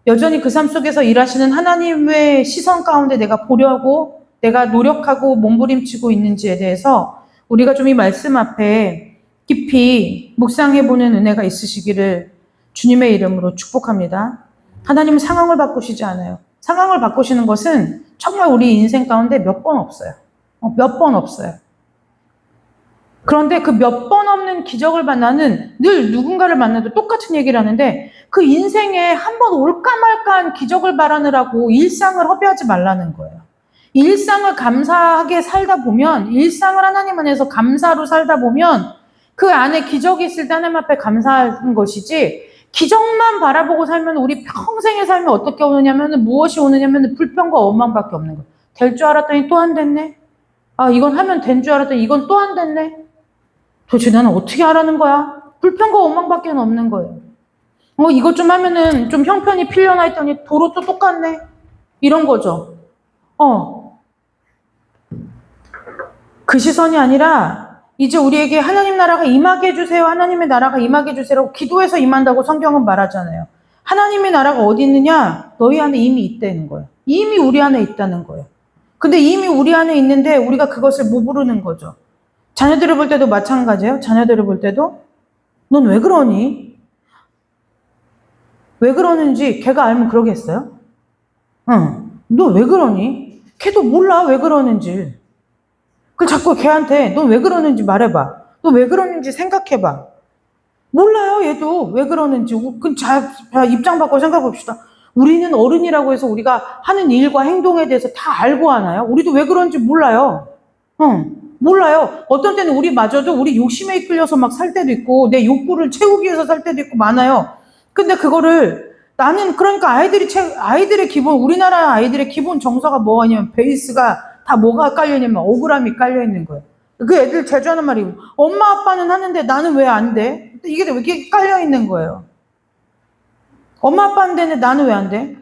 여전히 그 삶 속에서 일하시는 하나님의 시선 가운데 내가 보려고 내가 노력하고 몸부림치고 있는지에 대해서 우리가 좀 이 말씀 앞에 깊이 묵상해보는 은혜가 있으시기를 주님의 이름으로 축복합니다. 하나님은 상황을 바꾸시지 않아요. 상황을 바꾸시는 것은 정말 우리 인생 가운데 몇 번 없어요. 몇 번 없어요. 그런데 그 몇 번 없는 기적을 나는 늘 누군가를 만나도 똑같은 얘기를 하는데 그 인생에 한 번 올까 말까한 기적을 바라느라고 일상을 허비하지 말라는 거예요. 일상을 감사하게 살다 보면, 일상을 하나님 안에서 감사로 살다 보면 그 안에 기적이 있을 때 하나님 앞에 감사하는 것이지, 기적만 바라보고 살면 우리 평생의 삶이 어떻게 오느냐면 무엇이 오느냐면 불평과 원망밖에 없는 거예요. 될 줄 알았더니 또 안 됐네. 아, 이건 하면 된 줄 알았더니 이건 또 안 됐네. 도대체 나는 어떻게 하라는 거야? 불평과 원망밖에 없는 거예요. 이것 좀 하면은 좀 형편이 필려나 했더니 도로 또 똑같네. 이런 거죠. 그 시선이 아니라 이제 우리에게 하나님 나라가 임하게 해주세요. 하나님의 나라가 임하게 해주세요. 기도해서 임한다고 성경은 말하잖아요. 하나님의 나라가 어디 있느냐? 너희 안에 이미 있다는 거예요. 이미 우리 안에 있다는 거예요. 근데 이미 우리 안에 있는데 우리가 그것을 못 부르는 거죠. 자녀들을 볼 때도 마찬가지예요. 자녀들을 볼 때도 넌 왜 그러니? 왜 그러는지 걔가 알면 그러겠어요? 너 왜 그러니? 걔도 몰라 왜 그러는지. 그 자꾸 걔한테 넌 왜 그러는지 말해봐. 너 왜 그러는지 생각해봐. 몰라요 얘도 왜 그러는지. 자, 입장 바꿔 생각해봅시다. 우리는 어른이라고 해서 우리가 하는 일과 행동에 대해서 다 알고 하나요? 우리도 왜 그런지 몰라요. 몰라요. 어떤 때는 우리마저도 우리 욕심에 이끌려서 막 살 때도 있고 내 욕구를 채우기 위해서 살 때도 있고 많아요. 근데 그거를 나는 그러니까 아이들의 기본, 우리나라 아이들의 기본 정서가 뭐냐면 베이스가 다 뭐가 깔려있냐면 억울함이 깔려있는 거예요. 그 애들 자주 하는 말이 엄마 아빠는 하는데 나는 왜 안 돼? 이게 왜 이렇게 깔려있는 거예요. 엄마 아빠는 되는데 나는 왜 안 돼?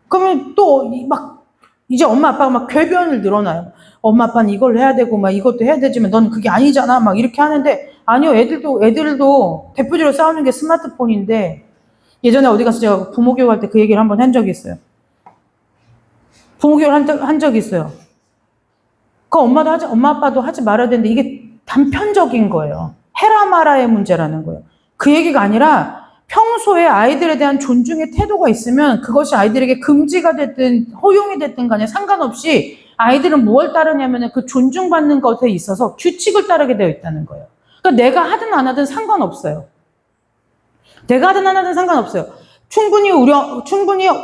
그러면 또 막 이제 엄마 아빠가 막 궤변을 늘어나요. 엄마 아빠는 이걸 해야 되고 막 이것도 해야 되지만 넌 그게 아니잖아 막 이렇게 하는데, 아니요, 애들도 대표적으로 싸우는 게 스마트폰인데 예전에 어디 가서 제가 부모 교육할 때 그 얘기를 한번 한 적이 있어요. 부모 교육을 한 적이 있어요. 그 엄마 아빠도 하지 말아야 되는데 이게 단편적인 거예요. 해라 마라의 문제라는 거예요. 그 얘기가 아니라 평소에 아이들에 대한 존중의 태도가 있으면 그것이 아이들에게 금지가 됐든 허용이 됐든 간에 상관없이 아이들은 무엇을 따르냐면 그 존중받는 것에 있어서 규칙을 따르게 되어 있다는 거예요. 그러니까 내가 하든 안 하든 상관없어요. 내가 하든 안 하든 상관없어요. 충분히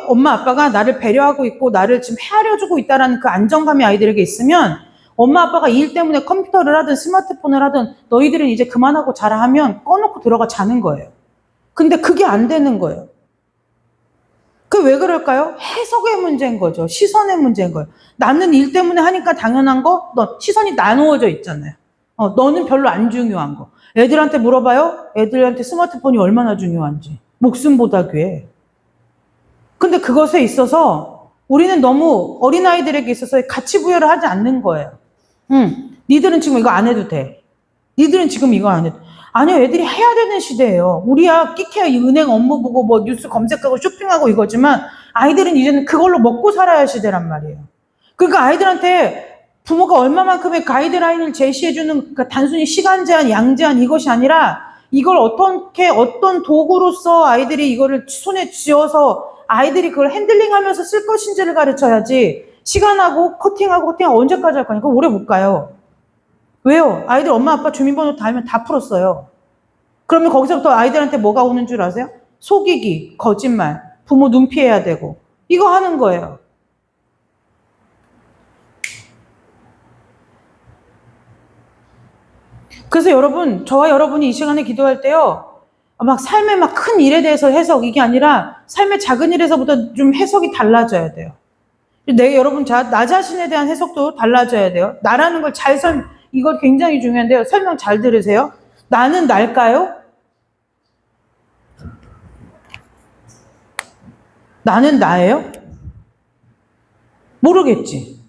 엄마 아빠가 나를 배려하고 있고 나를 지금 헤아려주고 있다는 그 안정감이 아이들에게 있으면 엄마 아빠가 일 때문에 컴퓨터를 하든 스마트폰을 하든 너희들은 이제 그만하고 자라 하면 꺼놓고 들어가 자는 거예요. 근데 그게 안 되는 거예요. 그 왜 그럴까요? 해석의 문제인 거죠. 시선의 문제인 거예요. 나는 일 때문에 하니까 당연한 거, 시선이 나누어져 있잖아요. 너는 별로 안 중요한 거. 애들한테 물어봐요. 애들한테 스마트폰이 얼마나 중요한지. 목숨보다 귀해. 근데 그것에 있어서 우리는 너무 어린아이들에게 있어서 가치 부여를 하지 않는 거예요. 니들은 지금 이거 안 해도 돼. 니들은 지금 이거 안 해도 돼. 아니요, 애들이 해야 되는 시대예요. 우리야 끼케야 은행 업무 보고 뭐 뉴스 검색하고 쇼핑하고 이거지만 아이들은 이제는 그걸로 먹고 살아야 할 시대란 말이에요. 그러니까 아이들한테 부모가 얼마만큼의 가이드라인을 제시해주는, 그러니까 단순히 시간 제한, 양 제한 이것이 아니라 이걸 어떻게 어떤 도구로서 아이들이 이거를 손에 쥐어서 아이들이 그걸 핸들링하면서 쓸 것인지를 가르쳐야지. 시간하고 커팅하고 언제까지 할 거니까 오래 못 가요. 왜요? 아이들 엄마 아빠 주민번호 다 알면 다 풀었어요. 그러면 거기서부터 아이들한테 뭐가 오는 줄 아세요? 속이기, 거짓말, 부모 눈 피해야 되고 이거 하는 거예요. 그래서 여러분, 저와 여러분이 이 시간에 기도할 때요, 막 삶의 막 큰 일에 대해서 해석, 이게 아니라 삶의 작은 일에서부터 좀 해석이 달라져야 돼요. 여러분, 나 자신에 대한 해석도 달라져야 돼요. 나라는 걸 이거 굉장히 중요한데요. 설명 잘 들으세요. 나는 날까요? 나는 나예요? 모르겠지.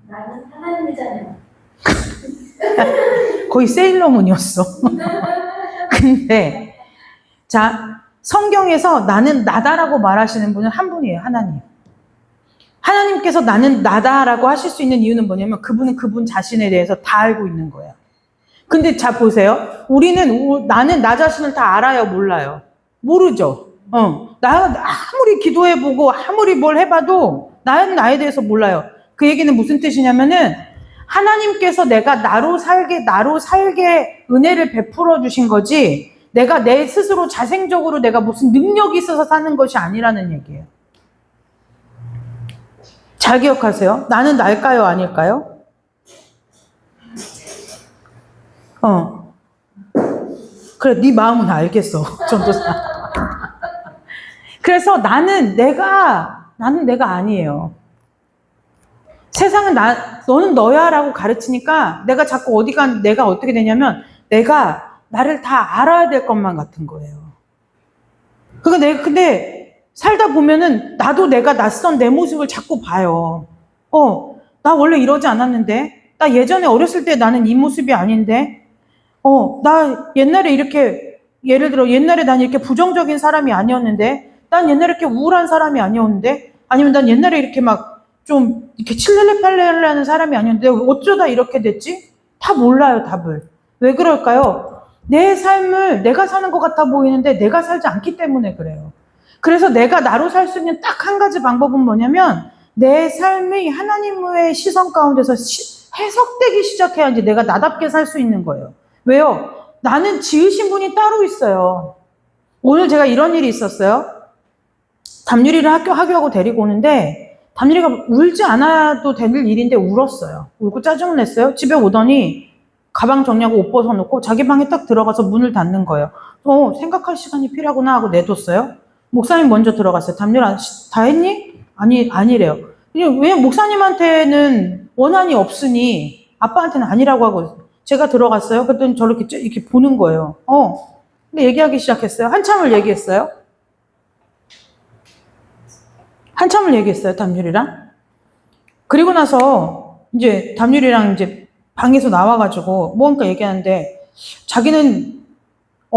나는 하나님이잖아요. 거의 세일러문이었어. 근데 자, 성경에서 나는 나다라고 말하시는 분은 한 분이에요. 하나님. 하나님께서 나는 나다라고 하실 수 있는 이유는 뭐냐면 그분은 그분 자신에 대해서 다 알고 있는 거예요. 근데 자 보세요. 나는 나 자신을 다 알아요? 몰라요? 모르죠. 나 아무리 기도해보고 아무리 뭘 해봐도 나는 나에 대해서 몰라요. 그 얘기는 무슨 뜻이냐면은 하나님께서 내가 나로 살게 은혜를 베풀어 주신 거지 내가 내 스스로 자생적으로 내가 무슨 능력이 있어서 사는 것이 아니라는 얘기예요. 잘 기억하세요. 나는 날까요? 아닐까요? 그래, 네 마음은 알겠어. 전도사. 그래서 나는 내가 아니에요. 세상은 너는 너야 라고 가르치니까 내가 자꾸 내가 어떻게 되냐면 내가 나를 다 알아야 될 것만 같은 거예요. 그러니까 근데 살다 보면은 나도 내가 낯선 내 모습을 자꾸 봐요. 나 원래 이러지 않았는데? 나 예전에 어렸을 때 나는 이 모습이 아닌데? 나 옛날에 예를 들어 옛날에 난 이렇게 부정적인 사람이 아니었는데? 난 옛날에 이렇게 우울한 사람이 아니었는데? 아니면 난 옛날에 이렇게 좀 이렇게 칠레레팔레레 하는 사람이 아니었는데 어쩌다 이렇게 됐지? 다 몰라요, 답을. 왜 그럴까요? 내 삶을 내가 사는 것 같아 보이는데 내가 살지 않기 때문에 그래요. 그래서 내가 나로 살 수 있는 딱 한 가지 방법은 뭐냐면 내 삶이 하나님의 시선 가운데서 해석되기 시작해야지 내가 나답게 살 수 있는 거예요. 왜요? 나는 지으신 분이 따로 있어요. 오늘 제가 이런 일이 있었어요. 담유리를 학교하고 데리고 오는데 담유리가 울지 않아도 될 일인데 울었어요. 울고 짜증을 냈어요. 집에 오더니 가방 정리하고 옷 벗어놓고 자기 방에 딱 들어가서 문을 닫는 거예요. 생각할 시간이 필요하구나 하고 내뒀어요. 목사님 먼저 들어갔어요. 담유라, 다 했니? 아니래요. 왜 목사님한테는 원한이 없으니 아빠한테는 아니라고 하고 제가 들어갔어요. 그랬더니 저렇게 이렇게 보는 거예요. 근데 얘기하기 시작했어요. 한참을 얘기했어요. 담유리랑. 그리고 나서 이제 담유리랑 이제 방에서 나와가지고 뭔가 얘기하는데 자기는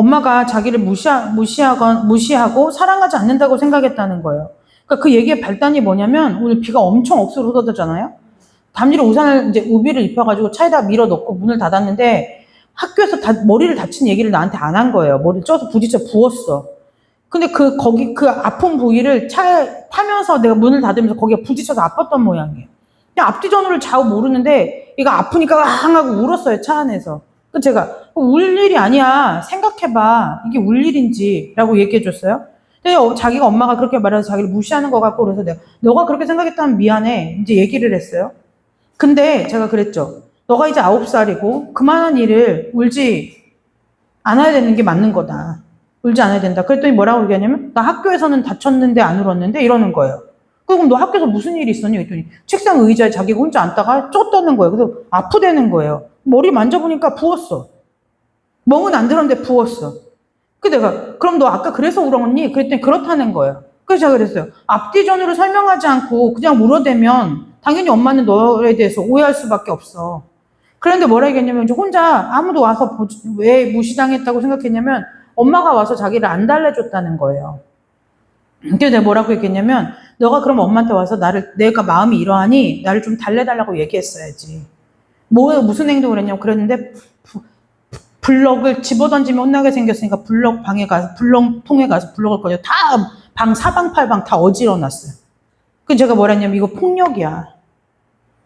엄마가 자기를 무시하고 사랑하지 않는다고 생각했다는 거예요. 그러니까 그 얘기의 발단이 뭐냐면 오늘 비가 엄청 억수로 쏟아졌잖아요. 담일이 우산을 이제 우비를 입혀가지고 차에다 밀어 넣고 문을 닫았는데 학교에서 머리를 다친 얘기를 나한테 안 한 거예요. 머리를 쪄서 부딪혀 부었어. 근데 그 아픈 부위를 차에 타면서 내가 문을 닫으면서 거기에 부딪혀서 아팠던 모양이에요. 그냥 앞뒤 전후를 좌우 모르는데 얘가 아프니까 항 하고 울었어요, 차 안에서. 그 제가 울 일이 아니야. 생각해봐. 이게 울 일인지 라고 얘기해 줬어요. 근데 자기가 엄마가 그렇게 말해서 자기를 무시하는 것 같고 그래서 내가 너가 그렇게 생각했다면 미안해. 이제 얘기를 했어요. 근데 제가 그랬죠. 너가 이제 9살이고 그만한 일을 울지 않아야 되는 게 맞는 거다. 울지 않아야 된다. 그랬더니 뭐라고 얘기하냐면 나 학교에서는 다쳤는데 안 울었는데 이러는 거예요. 그럼 너 학교에서 무슨 일이 있었니? 그랬더니 책상 의자에 자기가 혼자 앉다가 쪘다는 거예요. 그래서 아프다는 거예요. 머리 만져보니까 부었어. 멍은 안 들었는데 부었어. 그 내가 그럼 너 아까 그래서 울었니? 그랬더니 그렇다는 거예요. 그래서 제가 그랬어요. 앞뒤 전후를 설명하지 않고 그냥 물어대면 당연히 엄마는 너에 대해서 오해할 수밖에 없어. 그런데 뭐라 했냐면 이제 혼자 아무도 와서 왜 무시당했다고 생각했냐면 엄마가 와서 자기를 안 달래줬다는 거예요. 그래서 내가 뭐라고 얘기했냐면 너가 그럼 엄마한테 와서 내가 마음이 이러하니 나를 좀 달래달라고 얘기했어야지. 무슨 행동을 했냐고 그랬는데 블럭을 집어던지면 혼나게 생겼으니까 블럭통에 가서 블럭을 꺼내 다 사방팔방 다 어지러놨어요. 그 제가 뭐라 했냐면 이거 폭력이야.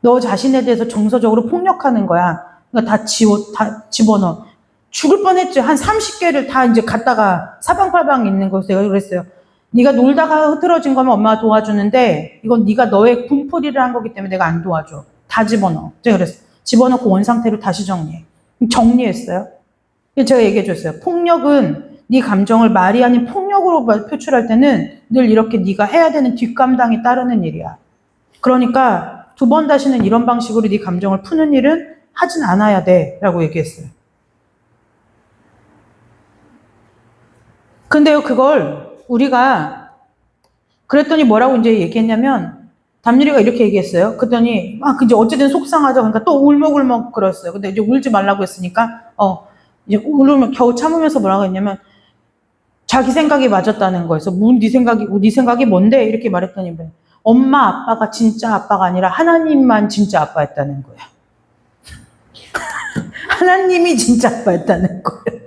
너 자신에 대해서 정서적으로 폭력하는 거야. 그러니까 다 집어넣어. 죽을 뻔했죠. 한 30개를 다 이제 갖다가 사방팔방 있는 거 내가 그랬어요. 네가 놀다가 흐트러진 거면 엄마가 도와주는데 이건 네가 너의 분풀이를 한 거기 때문에 내가 안 도와줘. 다 집어넣어. 제가 그랬어요. 집어넣고 원상태로 다시 정리해. 정리했어요. 제가 얘기해 줬어요. 폭력은 네 감정을 말이 아닌 폭력으로 표출할 때는 늘 이렇게 네가 해야 되는 뒷감당이 따르는 일이야. 그러니까 2번 다시는 이런 방식으로 네 감정을 푸는 일은 하진 않아야 돼 라고 얘기했어요. 근데요 그걸 우리가 그랬더니 뭐라고 이제 얘기했냐면 담유리가 이렇게 얘기했어요. 그랬더니 이제 어쨌든 속상하죠. 그러니까 또 울먹울먹 그랬어요. 근데 이제 울지 말라고 했으니까 이제 울으면 겨우 참으면서 뭐라고 했냐면 자기 생각이 맞았다는 거에서 네 생각이 뭔데? 이렇게 말했더니 엄마 아빠가 진짜 아빠가 아니라 하나님만 진짜 아빠였다는 거예요. 하나님이 진짜 아빠였다는 거예요.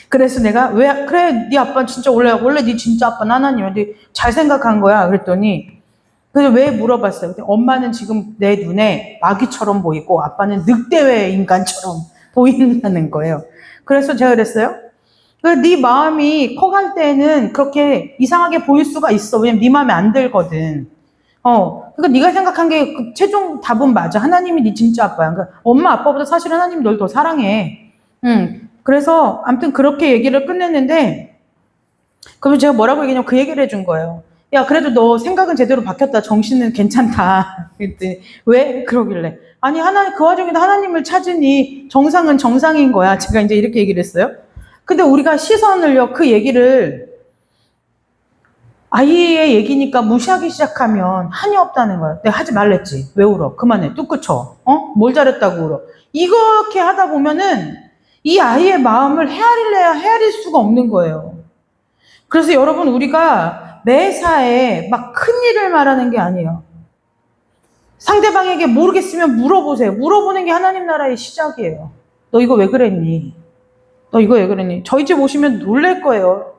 그래서 내가 그래 네 아빠는 진짜 원래 네 진짜 아빠는 하나님이야. 네 잘 생각한 거야. 그랬더니 그래서 왜 물어봤어요. 엄마는 지금 내 눈에 마귀처럼 보이고 아빠는 늑대외 인간처럼 보인다는 거예요. 그래서 제가 그랬어요. 네 마음이 커갈 때는 그렇게 이상하게 보일 수가 있어. 왜냐면 네 마음에 안 들거든. 그러니까 네가 생각한 게 그 최종 답은 맞아. 하나님이 네 진짜 아빠야. 그러니까 엄마 아빠보다 사실 하나님이 널 더 사랑해. 그래서 아무튼 그렇게 얘기를 끝냈는데 그러면 제가 뭐라고 얘기냐면 그 얘기를 해준 거예요. 야 그래도 너 생각은 제대로 바뀌었다. 정신은 괜찮다. 그랬더니 왜? 그러길래 아니 그 와중에도 하나님을 찾으니 정상은 정상인 거야. 제가 이제 이렇게 얘기를 했어요. 근데 우리가 시선을요 그 얘기를 아이의 얘기니까 무시하기 시작하면 한이 없다는 거야. 내가 하지 말랬지. 왜 울어? 그만해. 뚝 그쳐. 뭘 잘했다고 울어. 이렇게 하다 보면은 이 아이의 마음을 헤아릴 수가 없는 거예요. 그래서 여러분 우리가 매사에 막 큰일을 말하는 게 아니에요. 상대방에게 모르겠으면 물어보세요. 물어보는 게 하나님 나라의 시작이에요. 너 이거 왜 그랬니? 너 이거 왜 그랬니? 저희 집 오시면 놀랄 거예요.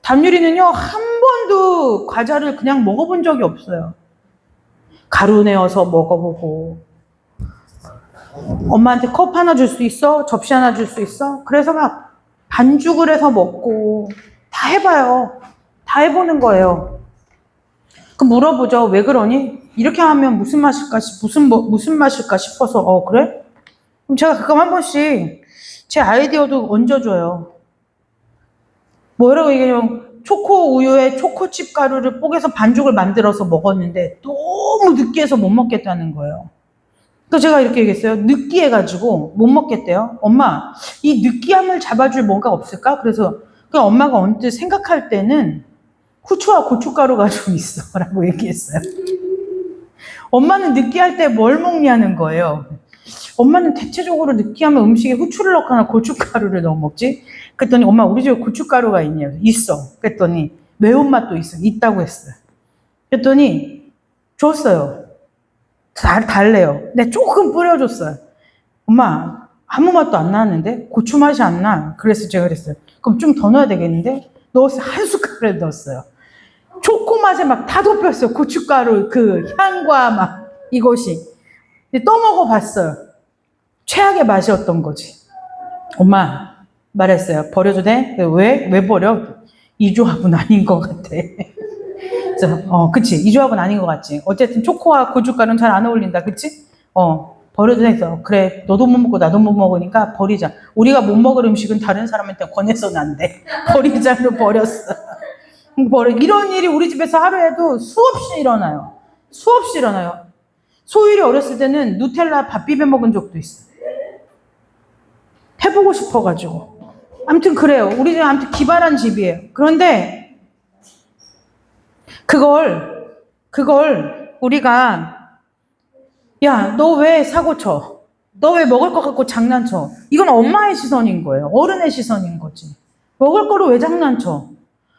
담유리는요 한 번도 과자를 그냥 먹어본 적이 없어요. 가루 내어서 먹어보고 엄마한테 컵 하나 줄 수 있어? 접시 하나 줄 수 있어? 그래서 막 반죽을 해서 먹고 다 해봐요. 다 해보는 거예요. 그럼 물어보죠. 왜 그러니? 이렇게 하면 무슨 맛일까 싶어서 그래? 그럼 제가 가끔 한 번씩 제 아이디어도 얹어줘요. 뭐라고 얘기하냐면 초코 우유에 초코칩 가루를 뽀개서 반죽을 만들어서 먹었는데 너무 느끼해서 못 먹겠다는 거예요. 그래서 제가 이렇게 얘기했어요. 느끼해가지고 못 먹겠대요. 엄마, 이 느끼함을 잡아줄 뭔가 없을까? 그래서 그냥 엄마가 언뜻 생각할 때는 후추와 고춧가루가 좀 있어 라고 얘기했어요. 엄마는 느끼할 때 뭘 먹냐는 거예요. 엄마는 대체적으로 느끼하면 음식에 후추를 넣거나 고춧가루를 넣어 먹지. 그랬더니 엄마 우리 집에 고춧가루가 있냐고. 있어. 그랬더니 매운맛도 있어. 있다고 했어요. 그랬더니 줬어요. 달래요. 근데 조금 뿌려줬어요. 엄마 아무 맛도 안 나는데 고추 맛이 안 나. 그래서 제가 그랬어요. 그럼 좀 더 넣어야 되겠는데 넣었어요. 한 숟갈을 넣었어요. 초코 맛에 막 다 덮였어요. 고춧가루 그 향과 막 이것이. 떠먹어 봤어요. 최악의 맛이었던 거지. 엄마 말했어요. 버려도 돼? 왜? 왜 버려? 이 조합은 아닌 것 같아. 그래서 그치. 이 조합은 아닌 것 같지. 어쨌든 초코와 고춧가루는 잘 안 어울린다. 그치? 버려도 돼. 그래. 너도 못 먹고 나도 못 먹으니까 버리자. 우리가 못 먹을 음식은 다른 사람한테 권해서는 안 돼. 버리자로 버렸어. 이런 일이 우리 집에서 하루에도 수없이 일어나요. 수없이 일어나요. 소율이 어렸을 때는 누텔라 밥 비벼 먹은 적도 있어요. 해보고 싶어가지고. 아무튼 그래요. 우리 집은 아무튼 기발한 집이에요. 그런데 그걸 우리가 야, 너 왜 사고 쳐? 너 왜 먹을 것 같고 장난쳐? 이건 엄마의 시선인 거예요. 어른의 시선인 거지. 먹을 거를 왜 장난쳐?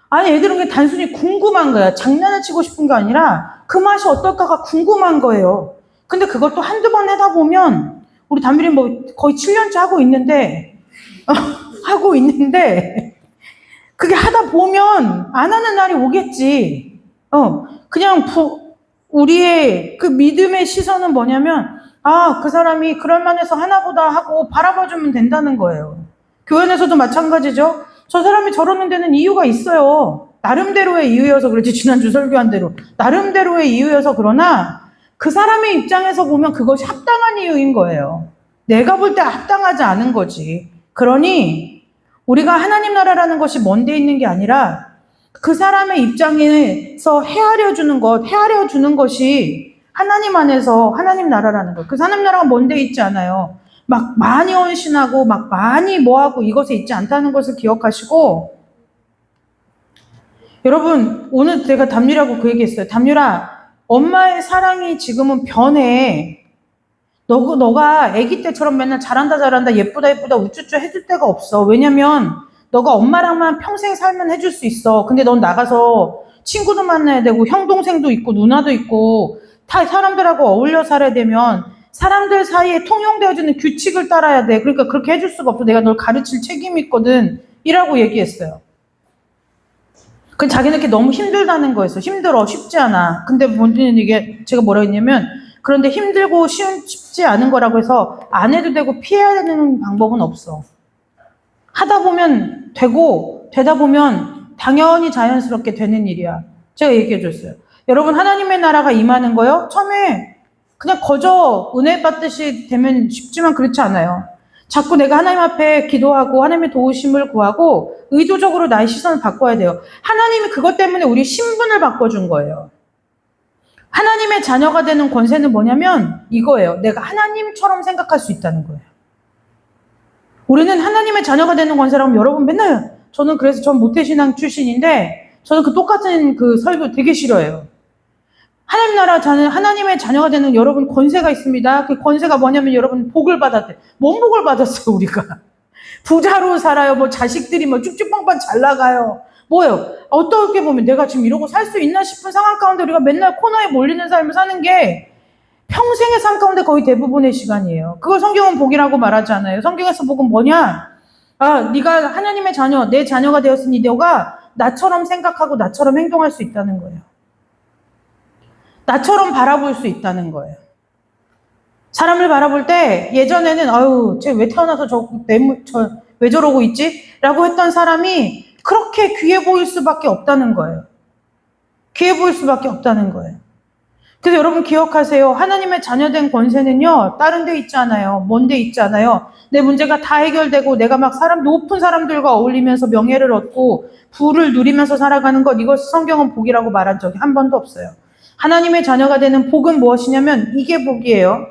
아니 애들은 그냥 단순히 궁금한 거야. 장난을 치고 싶은 게 아니라 그 맛이 어떨까가 궁금한 거예요. 근데 그것도 한두 번 하다 보면 우리 담비는 뭐 거의 7년째 하고 있는데 그게 하다 보면 안 하는 날이 오겠지. 그냥 우리의 그 믿음의 시선은 뭐냐면 그 사람이 그럴만해서 하나보다 하고 바라봐주면 된다는 거예요. 교회에서도 마찬가지죠. 저 사람이 저러는 데는 이유가 있어요. 나름대로의 이유여서 그렇지. 지난주 설교한 대로 나름대로의 이유여서 그러나 그 사람의 입장에서 보면 그것이 합당한 이유인 거예요. 내가 볼 때 합당하지 않은 거지. 그러니 우리가 하나님 나라라는 것이 먼 데 있는 게 아니라 그 사람의 입장에서 헤아려 주는 것이 하나님 안에서 하나님 나라라는 거예요. 그 하나님 나라가 먼 데 있지 않아요. 막 많이 헌신하고 막 많이 뭐하고 이것에 있지 않다는 것을 기억하시고, 여러분 오늘 제가 담유라고 그 얘기했어요. 담유라, 엄마의 사랑이 지금은 변해. 너가 아기 때처럼 맨날 잘한다 예쁘다 우쭈쭈 해줄 데가 없어. 왜냐면 너가 엄마랑만 평생 살면 해줄 수 있어. 근데 넌 나가서 친구도 만나야 되고 형 동생도 있고 누나도 있고 다 사람들하고 어울려 살아야 되면 사람들 사이에 통용되어지는 규칙을 따라야 돼. 그러니까 그렇게 해줄 수가 없어. 내가 널 가르칠 책임이 있거든. 이라고 얘기했어요. 그 자기는 이렇게 너무 힘들다는 거였어. 힘들어. 쉽지 않아. 근데 본인은 이게 제가 뭐라 했냐면 그런데 힘들고 쉽지 않은 거라고 해서 안 해도 되고 피해야 되는 방법은 없어. 하다 보면 되고 되다 보면 당연히 자연스럽게 되는 일이야. 제가 얘기해 줬어요. 여러분 하나님의 나라가 임하는 거요? 처음에 그냥 거저 은혜 받듯이 되면 쉽지만 그렇지 않아요. 자꾸 내가 하나님 앞에 기도하고 하나님의 도우심을 구하고 의도적으로 나의 시선을 바꿔야 돼요. 하나님이 그것 때문에 우리 신분을 바꿔준 거예요. 하나님의 자녀가 되는 권세는 뭐냐면 이거예요. 내가 하나님처럼 생각할 수 있다는 거예요. 우리는 하나님의 자녀가 되는 권세라면 여러분 맨날 저는 그래서 전 모태신앙 출신인데 저는 그 똑같은 그 설교 되게 싫어해요. 하나님의 자녀가 되는 여러분 권세가 있습니다. 그 권세가 뭐냐면 여러분 복을 받았대. 뭔 복을 받았어요, 우리가? 부자로 살아요. 뭐 자식들이 뭐 쭉쭉빵빵 잘 나가요. 뭐예요? 어떻게 보면 내가 지금 이러고 살 수 있나 싶은 상황 가운데 우리가 맨날 코너에 몰리는 삶을 사는 게 평생의 삶 가운데 거의 대부분의 시간이에요. 그걸 성경은 복이라고 말하지 않아요. 성경에서 복은 뭐냐? 네가 하나님의 자녀, 내 자녀가 되었으니 너가 나처럼 생각하고 나처럼 행동할 수 있다는 거예요. 나처럼 바라볼 수 있다는 거예요. 사람을 바라볼 때 예전에는 쟤 왜 태어나서 왜 저러고 있지? 라고 했던 사람이 그렇게 귀해 보일 수밖에 없다는 거예요. 귀해 보일 수밖에 없다는 거예요. 그래서 여러분 기억하세요. 하나님의 자녀된 권세는요, 다른 데 있지 않아요. 먼 데 있지 않아요. 내 문제가 다 해결되고 내가 막 높은 사람들과 어울리면서 명예를 얻고 부를 누리면서 살아가는 것, 이것을 성경은 복이라고 말한 적이 한 번도 없어요. 하나님의 자녀가 되는 복은 무엇이냐면 이게 복이에요.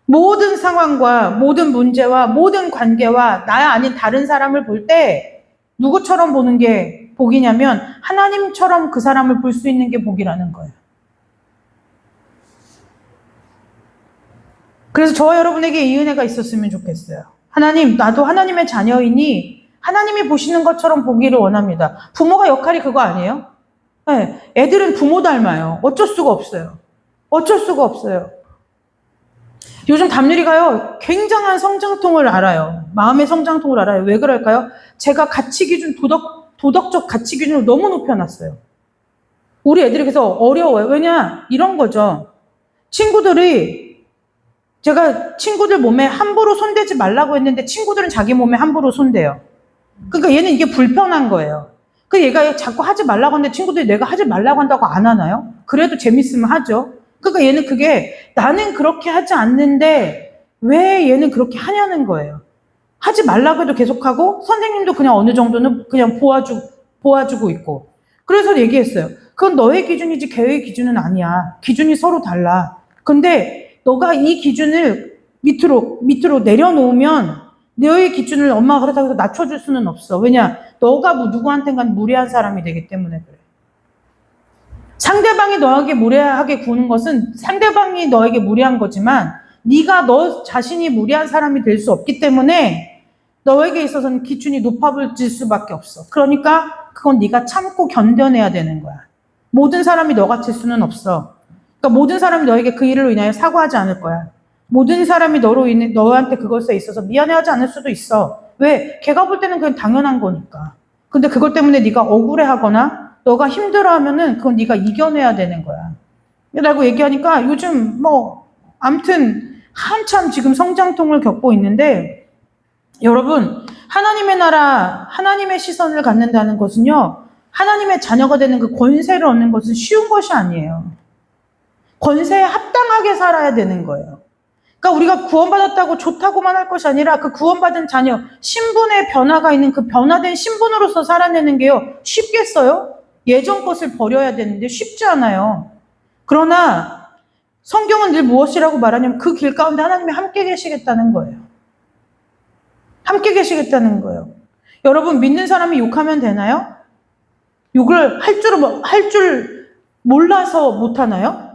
모든 상황과 모든 문제와 모든 관계와 나 아닌 다른 사람을 볼 때 누구처럼 보는 게 복이냐면 하나님처럼 그 사람을 볼 수 있는 게 복이라는 거예요. 그래서 저와 여러분에게 이 은혜가 있었으면 좋겠어요. 하나님, 나도 하나님의 자녀이니 하나님이 보시는 것처럼 보기를 원합니다. 부모가 역할이 그거 아니에요? 네, 애들은 부모 닮아요. 어쩔 수가 없어요. 어쩔 수가 없어요. 요즘 담유리가요, 굉장한 성장통을 알아요. 마음의 성장통을 알아요. 왜 그럴까요? 제가 가치 기준, 도덕적 가치 기준을 너무 높여놨어요. 우리 애들이 그래서 어려워요. 왜냐? 이런 거죠. 제가 친구들 몸에 함부로 손대지 말라고 했는데 친구들은 자기 몸에 함부로 손대요. 그러니까 얘는 이게 불편한 거예요. 그 얘가 자꾸 하지 말라고 하는데 친구들이 내가 하지 말라고 한다고 안 하나요? 그래도 재밌으면 하죠. 그러니까 얘는 그게 나는 그렇게 하지 않는데 왜 얘는 그렇게 하냐는 거예요. 하지 말라고 해도 계속하고 선생님도 그냥 어느 정도는 그냥 보아주고 있고. 그래서 얘기했어요. 그건 너의 기준이지 걔의 기준은 아니야. 기준이 서로 달라. 근데 너가 이 기준을 밑으로 내려놓으면 너의 기준을 엄마가 그렇다고 해서 낮춰줄 수는 없어. 왜냐? 너가 누구한텐간 무례한 사람이 되기 때문에 그래. 상대방이 너에게 무례하게 구는 것은 상대방이 너에게 무례한 거지만 네가 너 자신이 무례한 사람이 될 수 없기 때문에 너에게 있어서는 기준이 높아질 수밖에 없어. 그러니까 그건 네가 참고 견뎌내야 되는 거야. 모든 사람이 너 같을 수는 없어. 그러니까 모든 사람이 너에게 그 일로 인하여 사과하지 않을 거야. 모든 사람이 너한테 그것에 있어서 미안해하지 않을 수도 있어. 왜? 걔가 볼 때는 그냥 당연한 거니까. 근데 그것 때문에 네가 억울해하거나 너가 힘들어하면은 그건 네가 이겨내야 되는 거야. 라고 얘기하니까 요즘 아무튼 한참 지금 성장통을 겪고 있는데 여러분 하나님의 나라, 하나님의 시선을 갖는다는 것은요. 하나님의 자녀가 되는 그 권세를 얻는 것은 쉬운 것이 아니에요. 권세에 합당하게 살아야 되는 거예요. 그러니까 우리가 구원받았다고 좋다고만 할 것이 아니라 그 구원받은 자녀, 신분의 변화가 있는 그 변화된 신분으로서 살아내는 게요. 쉽겠어요? 예전 것을 버려야 되는데 쉽지 않아요. 그러나 성경은 늘 무엇이라고 말하냐면 그 길 가운데 하나님이 함께 계시겠다는 거예요. 함께 계시겠다는 거예요. 여러분 믿는 사람이 욕하면 되나요? 욕을 할 줄 몰라서 못하나요?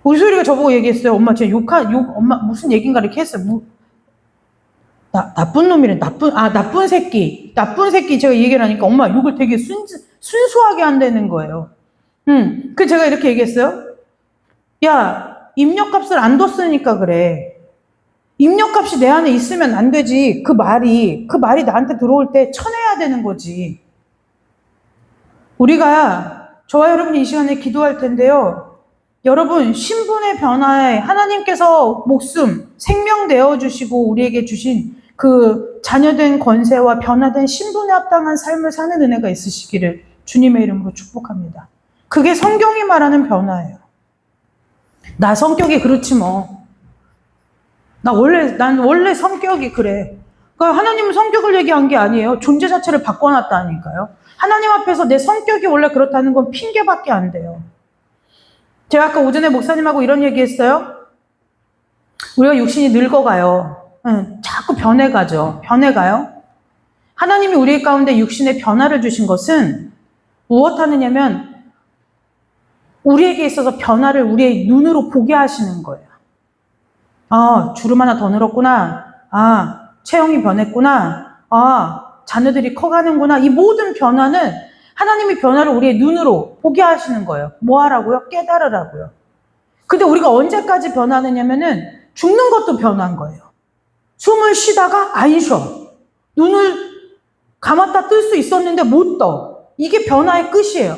우리 소리가 저보고 얘기했어요. 엄마, 제가 엄마, 무슨 얘기인가 이렇게 했어요. 나쁜 놈이래. 나쁜 새끼. 나쁜 새끼 제가 얘기를 하니까 엄마 욕을 되게 순수하게 한다는 거예요. 그 제가 이렇게 얘기했어요. 야, 입력값을 안 뒀으니까 그래. 입력값이 내 안에 있으면 안 되지. 그 말이 나한테 들어올 때 쳐내야 되는 거지. 저와 여러분이 이 시간에 기도할 텐데요. 여러분 신분의 변화에 하나님께서 목숨, 생명 내어주시고 우리에게 주신 그 자녀된 권세와 변화된 신분에 합당한 삶을 사는 은혜가 있으시기를 주님의 이름으로 축복합니다. 그게 성경이 말하는 변화예요. 나 성격이 그렇지 뭐. 난 원래 성격이 그래. 그러니까 하나님은 성격을 얘기한 게 아니에요. 존재 자체를 바꿔놨다니까요. 하나님 앞에서 내 성격이 원래 그렇다는 건 핑계밖에 안 돼요. 제가 아까 오전에 목사님하고 이런 얘기했어요. 우리가 육신이 늙어가요. 자꾸 변해가죠. 변해가요. 하나님이 우리 가운데 육신의 변화를 주신 것은 무엇 하느냐면 우리에게 있어서 변화를 우리의 눈으로 보게 하시는 거예요. 주름 하나 더 늘었구나. 체형이 변했구나. 자녀들이 커가는구나. 이 모든 변화는 하나님이 변화를 우리의 눈으로 보게 하시는 거예요. 뭐 하라고요? 깨달으라고요. 근데 우리가 언제까지 변하느냐면은 죽는 것도 변한 거예요. 숨을 쉬다가 안 쉬어. 눈을 감았다 뜰 수 있었는데 못 떠. 이게 변화의 끝이에요.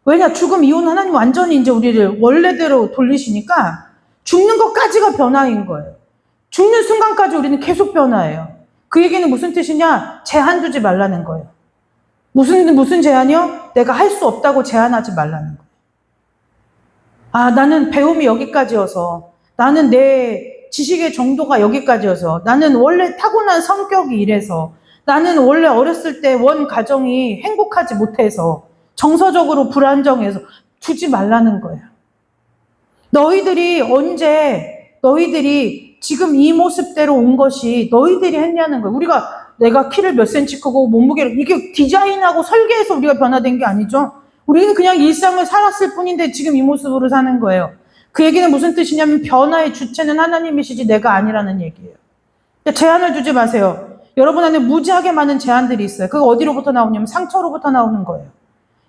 왜냐? 죽음 이후는 하나님 완전히 이제 우리를 원래대로 돌리시니까 죽는 것까지가 변화인 거예요. 죽는 순간까지 우리는 계속 변화예요. 그 얘기는 무슨 뜻이냐? 제한 두지 말라는 거예요. 무슨 제한이요? 내가 할 수 없다고 제한하지 말라는 거예요. 나는 배움이 여기까지여서, 나는 내 지식의 정도가 여기까지여서, 나는 원래 타고난 성격이 이래서, 나는 원래 어렸을 때 원 가정이 행복하지 못해서, 정서적으로 불안정해서 두지 말라는 거예요. 너희들이 지금 이 모습대로 온 것이 너희들이 했냐는 거예요. 내가 키를 몇 센치 크고 몸무게를 이게 디자인하고 설계해서 우리가 변화된 게 아니죠. 우리는 그냥 일상을 살았을 뿐인데 지금 이 모습으로 사는 거예요. 그 얘기는 무슨 뜻이냐면 변화의 주체는 하나님이시지 내가 아니라는 얘기예요. 제한을 두지 마세요. 여러분 안에 무지하게 많은 제한들이 있어요. 그거 어디로부터 나오냐면 상처로부터 나오는 거예요.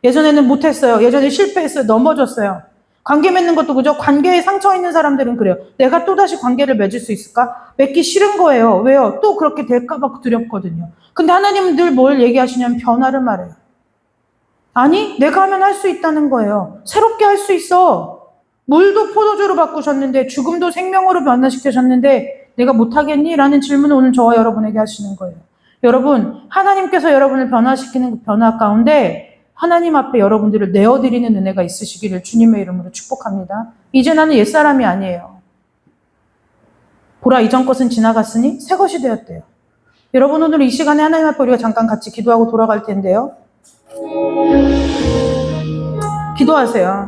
예전에는 못했어요. 예전에 실패했어요. 넘어졌어요. 관계 맺는 것도 그죠? 관계에 상처 있는 사람들은 그래요. 내가 또다시 관계를 맺을 수 있을까? 맺기 싫은 거예요. 왜요? 또 그렇게 될까봐 두렵거든요. 근데 하나님은 늘 뭘 얘기하시냐면 변화를 말해요. 아니, 내가 하면 할 수 있다는 거예요. 새롭게 할 수 있어. 물도 포도주로 바꾸셨는데, 죽음도 생명으로 변화시키셨는데, 내가 못하겠니? 라는 질문을 오늘 저와 여러분에게 하시는 거예요. 여러분, 하나님께서 여러분을 변화시키는 그 변화 가운데, 하나님 앞에 여러분들을 내어드리는 은혜가 있으시기를 주님의 이름으로 축복합니다. 이제 나는 옛사람이 아니에요. 보라, 이전 것은 지나갔으니 새 것이 되었대요. 여러분, 오늘 이 시간에 하나님 앞에 우리가 잠깐 같이 기도하고 돌아갈 텐데요. 기도하세요.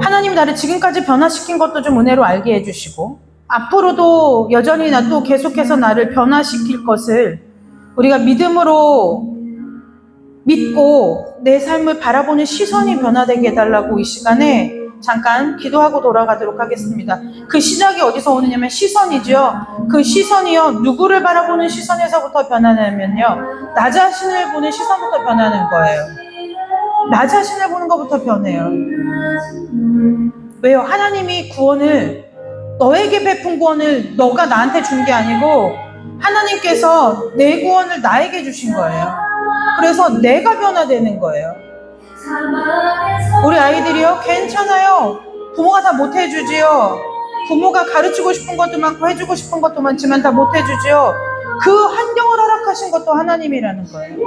하나님 나를 지금까지 변화시킨 것도 좀 은혜로 알게 해주시고 앞으로도 여전히 나 또 계속해서 나를 변화시킬 것을 우리가 믿음으로 믿고 내 삶을 바라보는 시선이 변화되게 해달라고 이 시간에 잠깐 기도하고 돌아가도록 하겠습니다. 그 시작이 어디서 오느냐면 시선이죠. 그 시선이요. 누구를 바라보는 시선에서부터 변하냐면요. 나 자신을 보는 시선부터 변하는 거예요. 나 자신을 보는 것부터 변해요. 왜요? 하나님이 구원을 너에게 베푼 구원을 너가 나한테 준 게 아니고 하나님께서 내 구원을 나에게 주신 거예요. 그래서 내가 변화되는 거예요. 우리 아이들이요, 괜찮아요. 부모가 다 못해주지요. 부모가 가르치고 싶은 것도 많고 해주고 싶은 것도 많지만 다 못해주지요. 그 환경을 허락하신 것도 하나님이라는 거예요.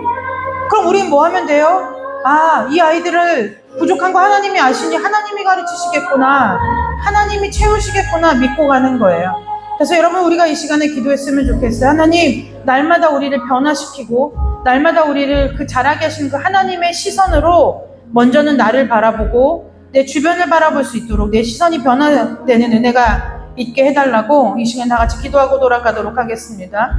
그럼 우린 뭐 하면 돼요? 아, 이 아이들을 부족한 거 하나님이 아시니 하나님이 가르치시겠구나. 하나님이 채우시겠구나 믿고 가는 거예요. 그래서 여러분 우리가 이 시간에 기도했으면 좋겠어요. 하나님, 날마다 우리를 변화시키고 날마다 우리를 그 자라게 하신 그 하나님의 시선으로 먼저는 나를 바라보고 내 주변을 바라볼 수 있도록 내 시선이 변화되는 은혜가 있게 해달라고 이 시간 다 같이 기도하고 돌아가도록 하겠습니다.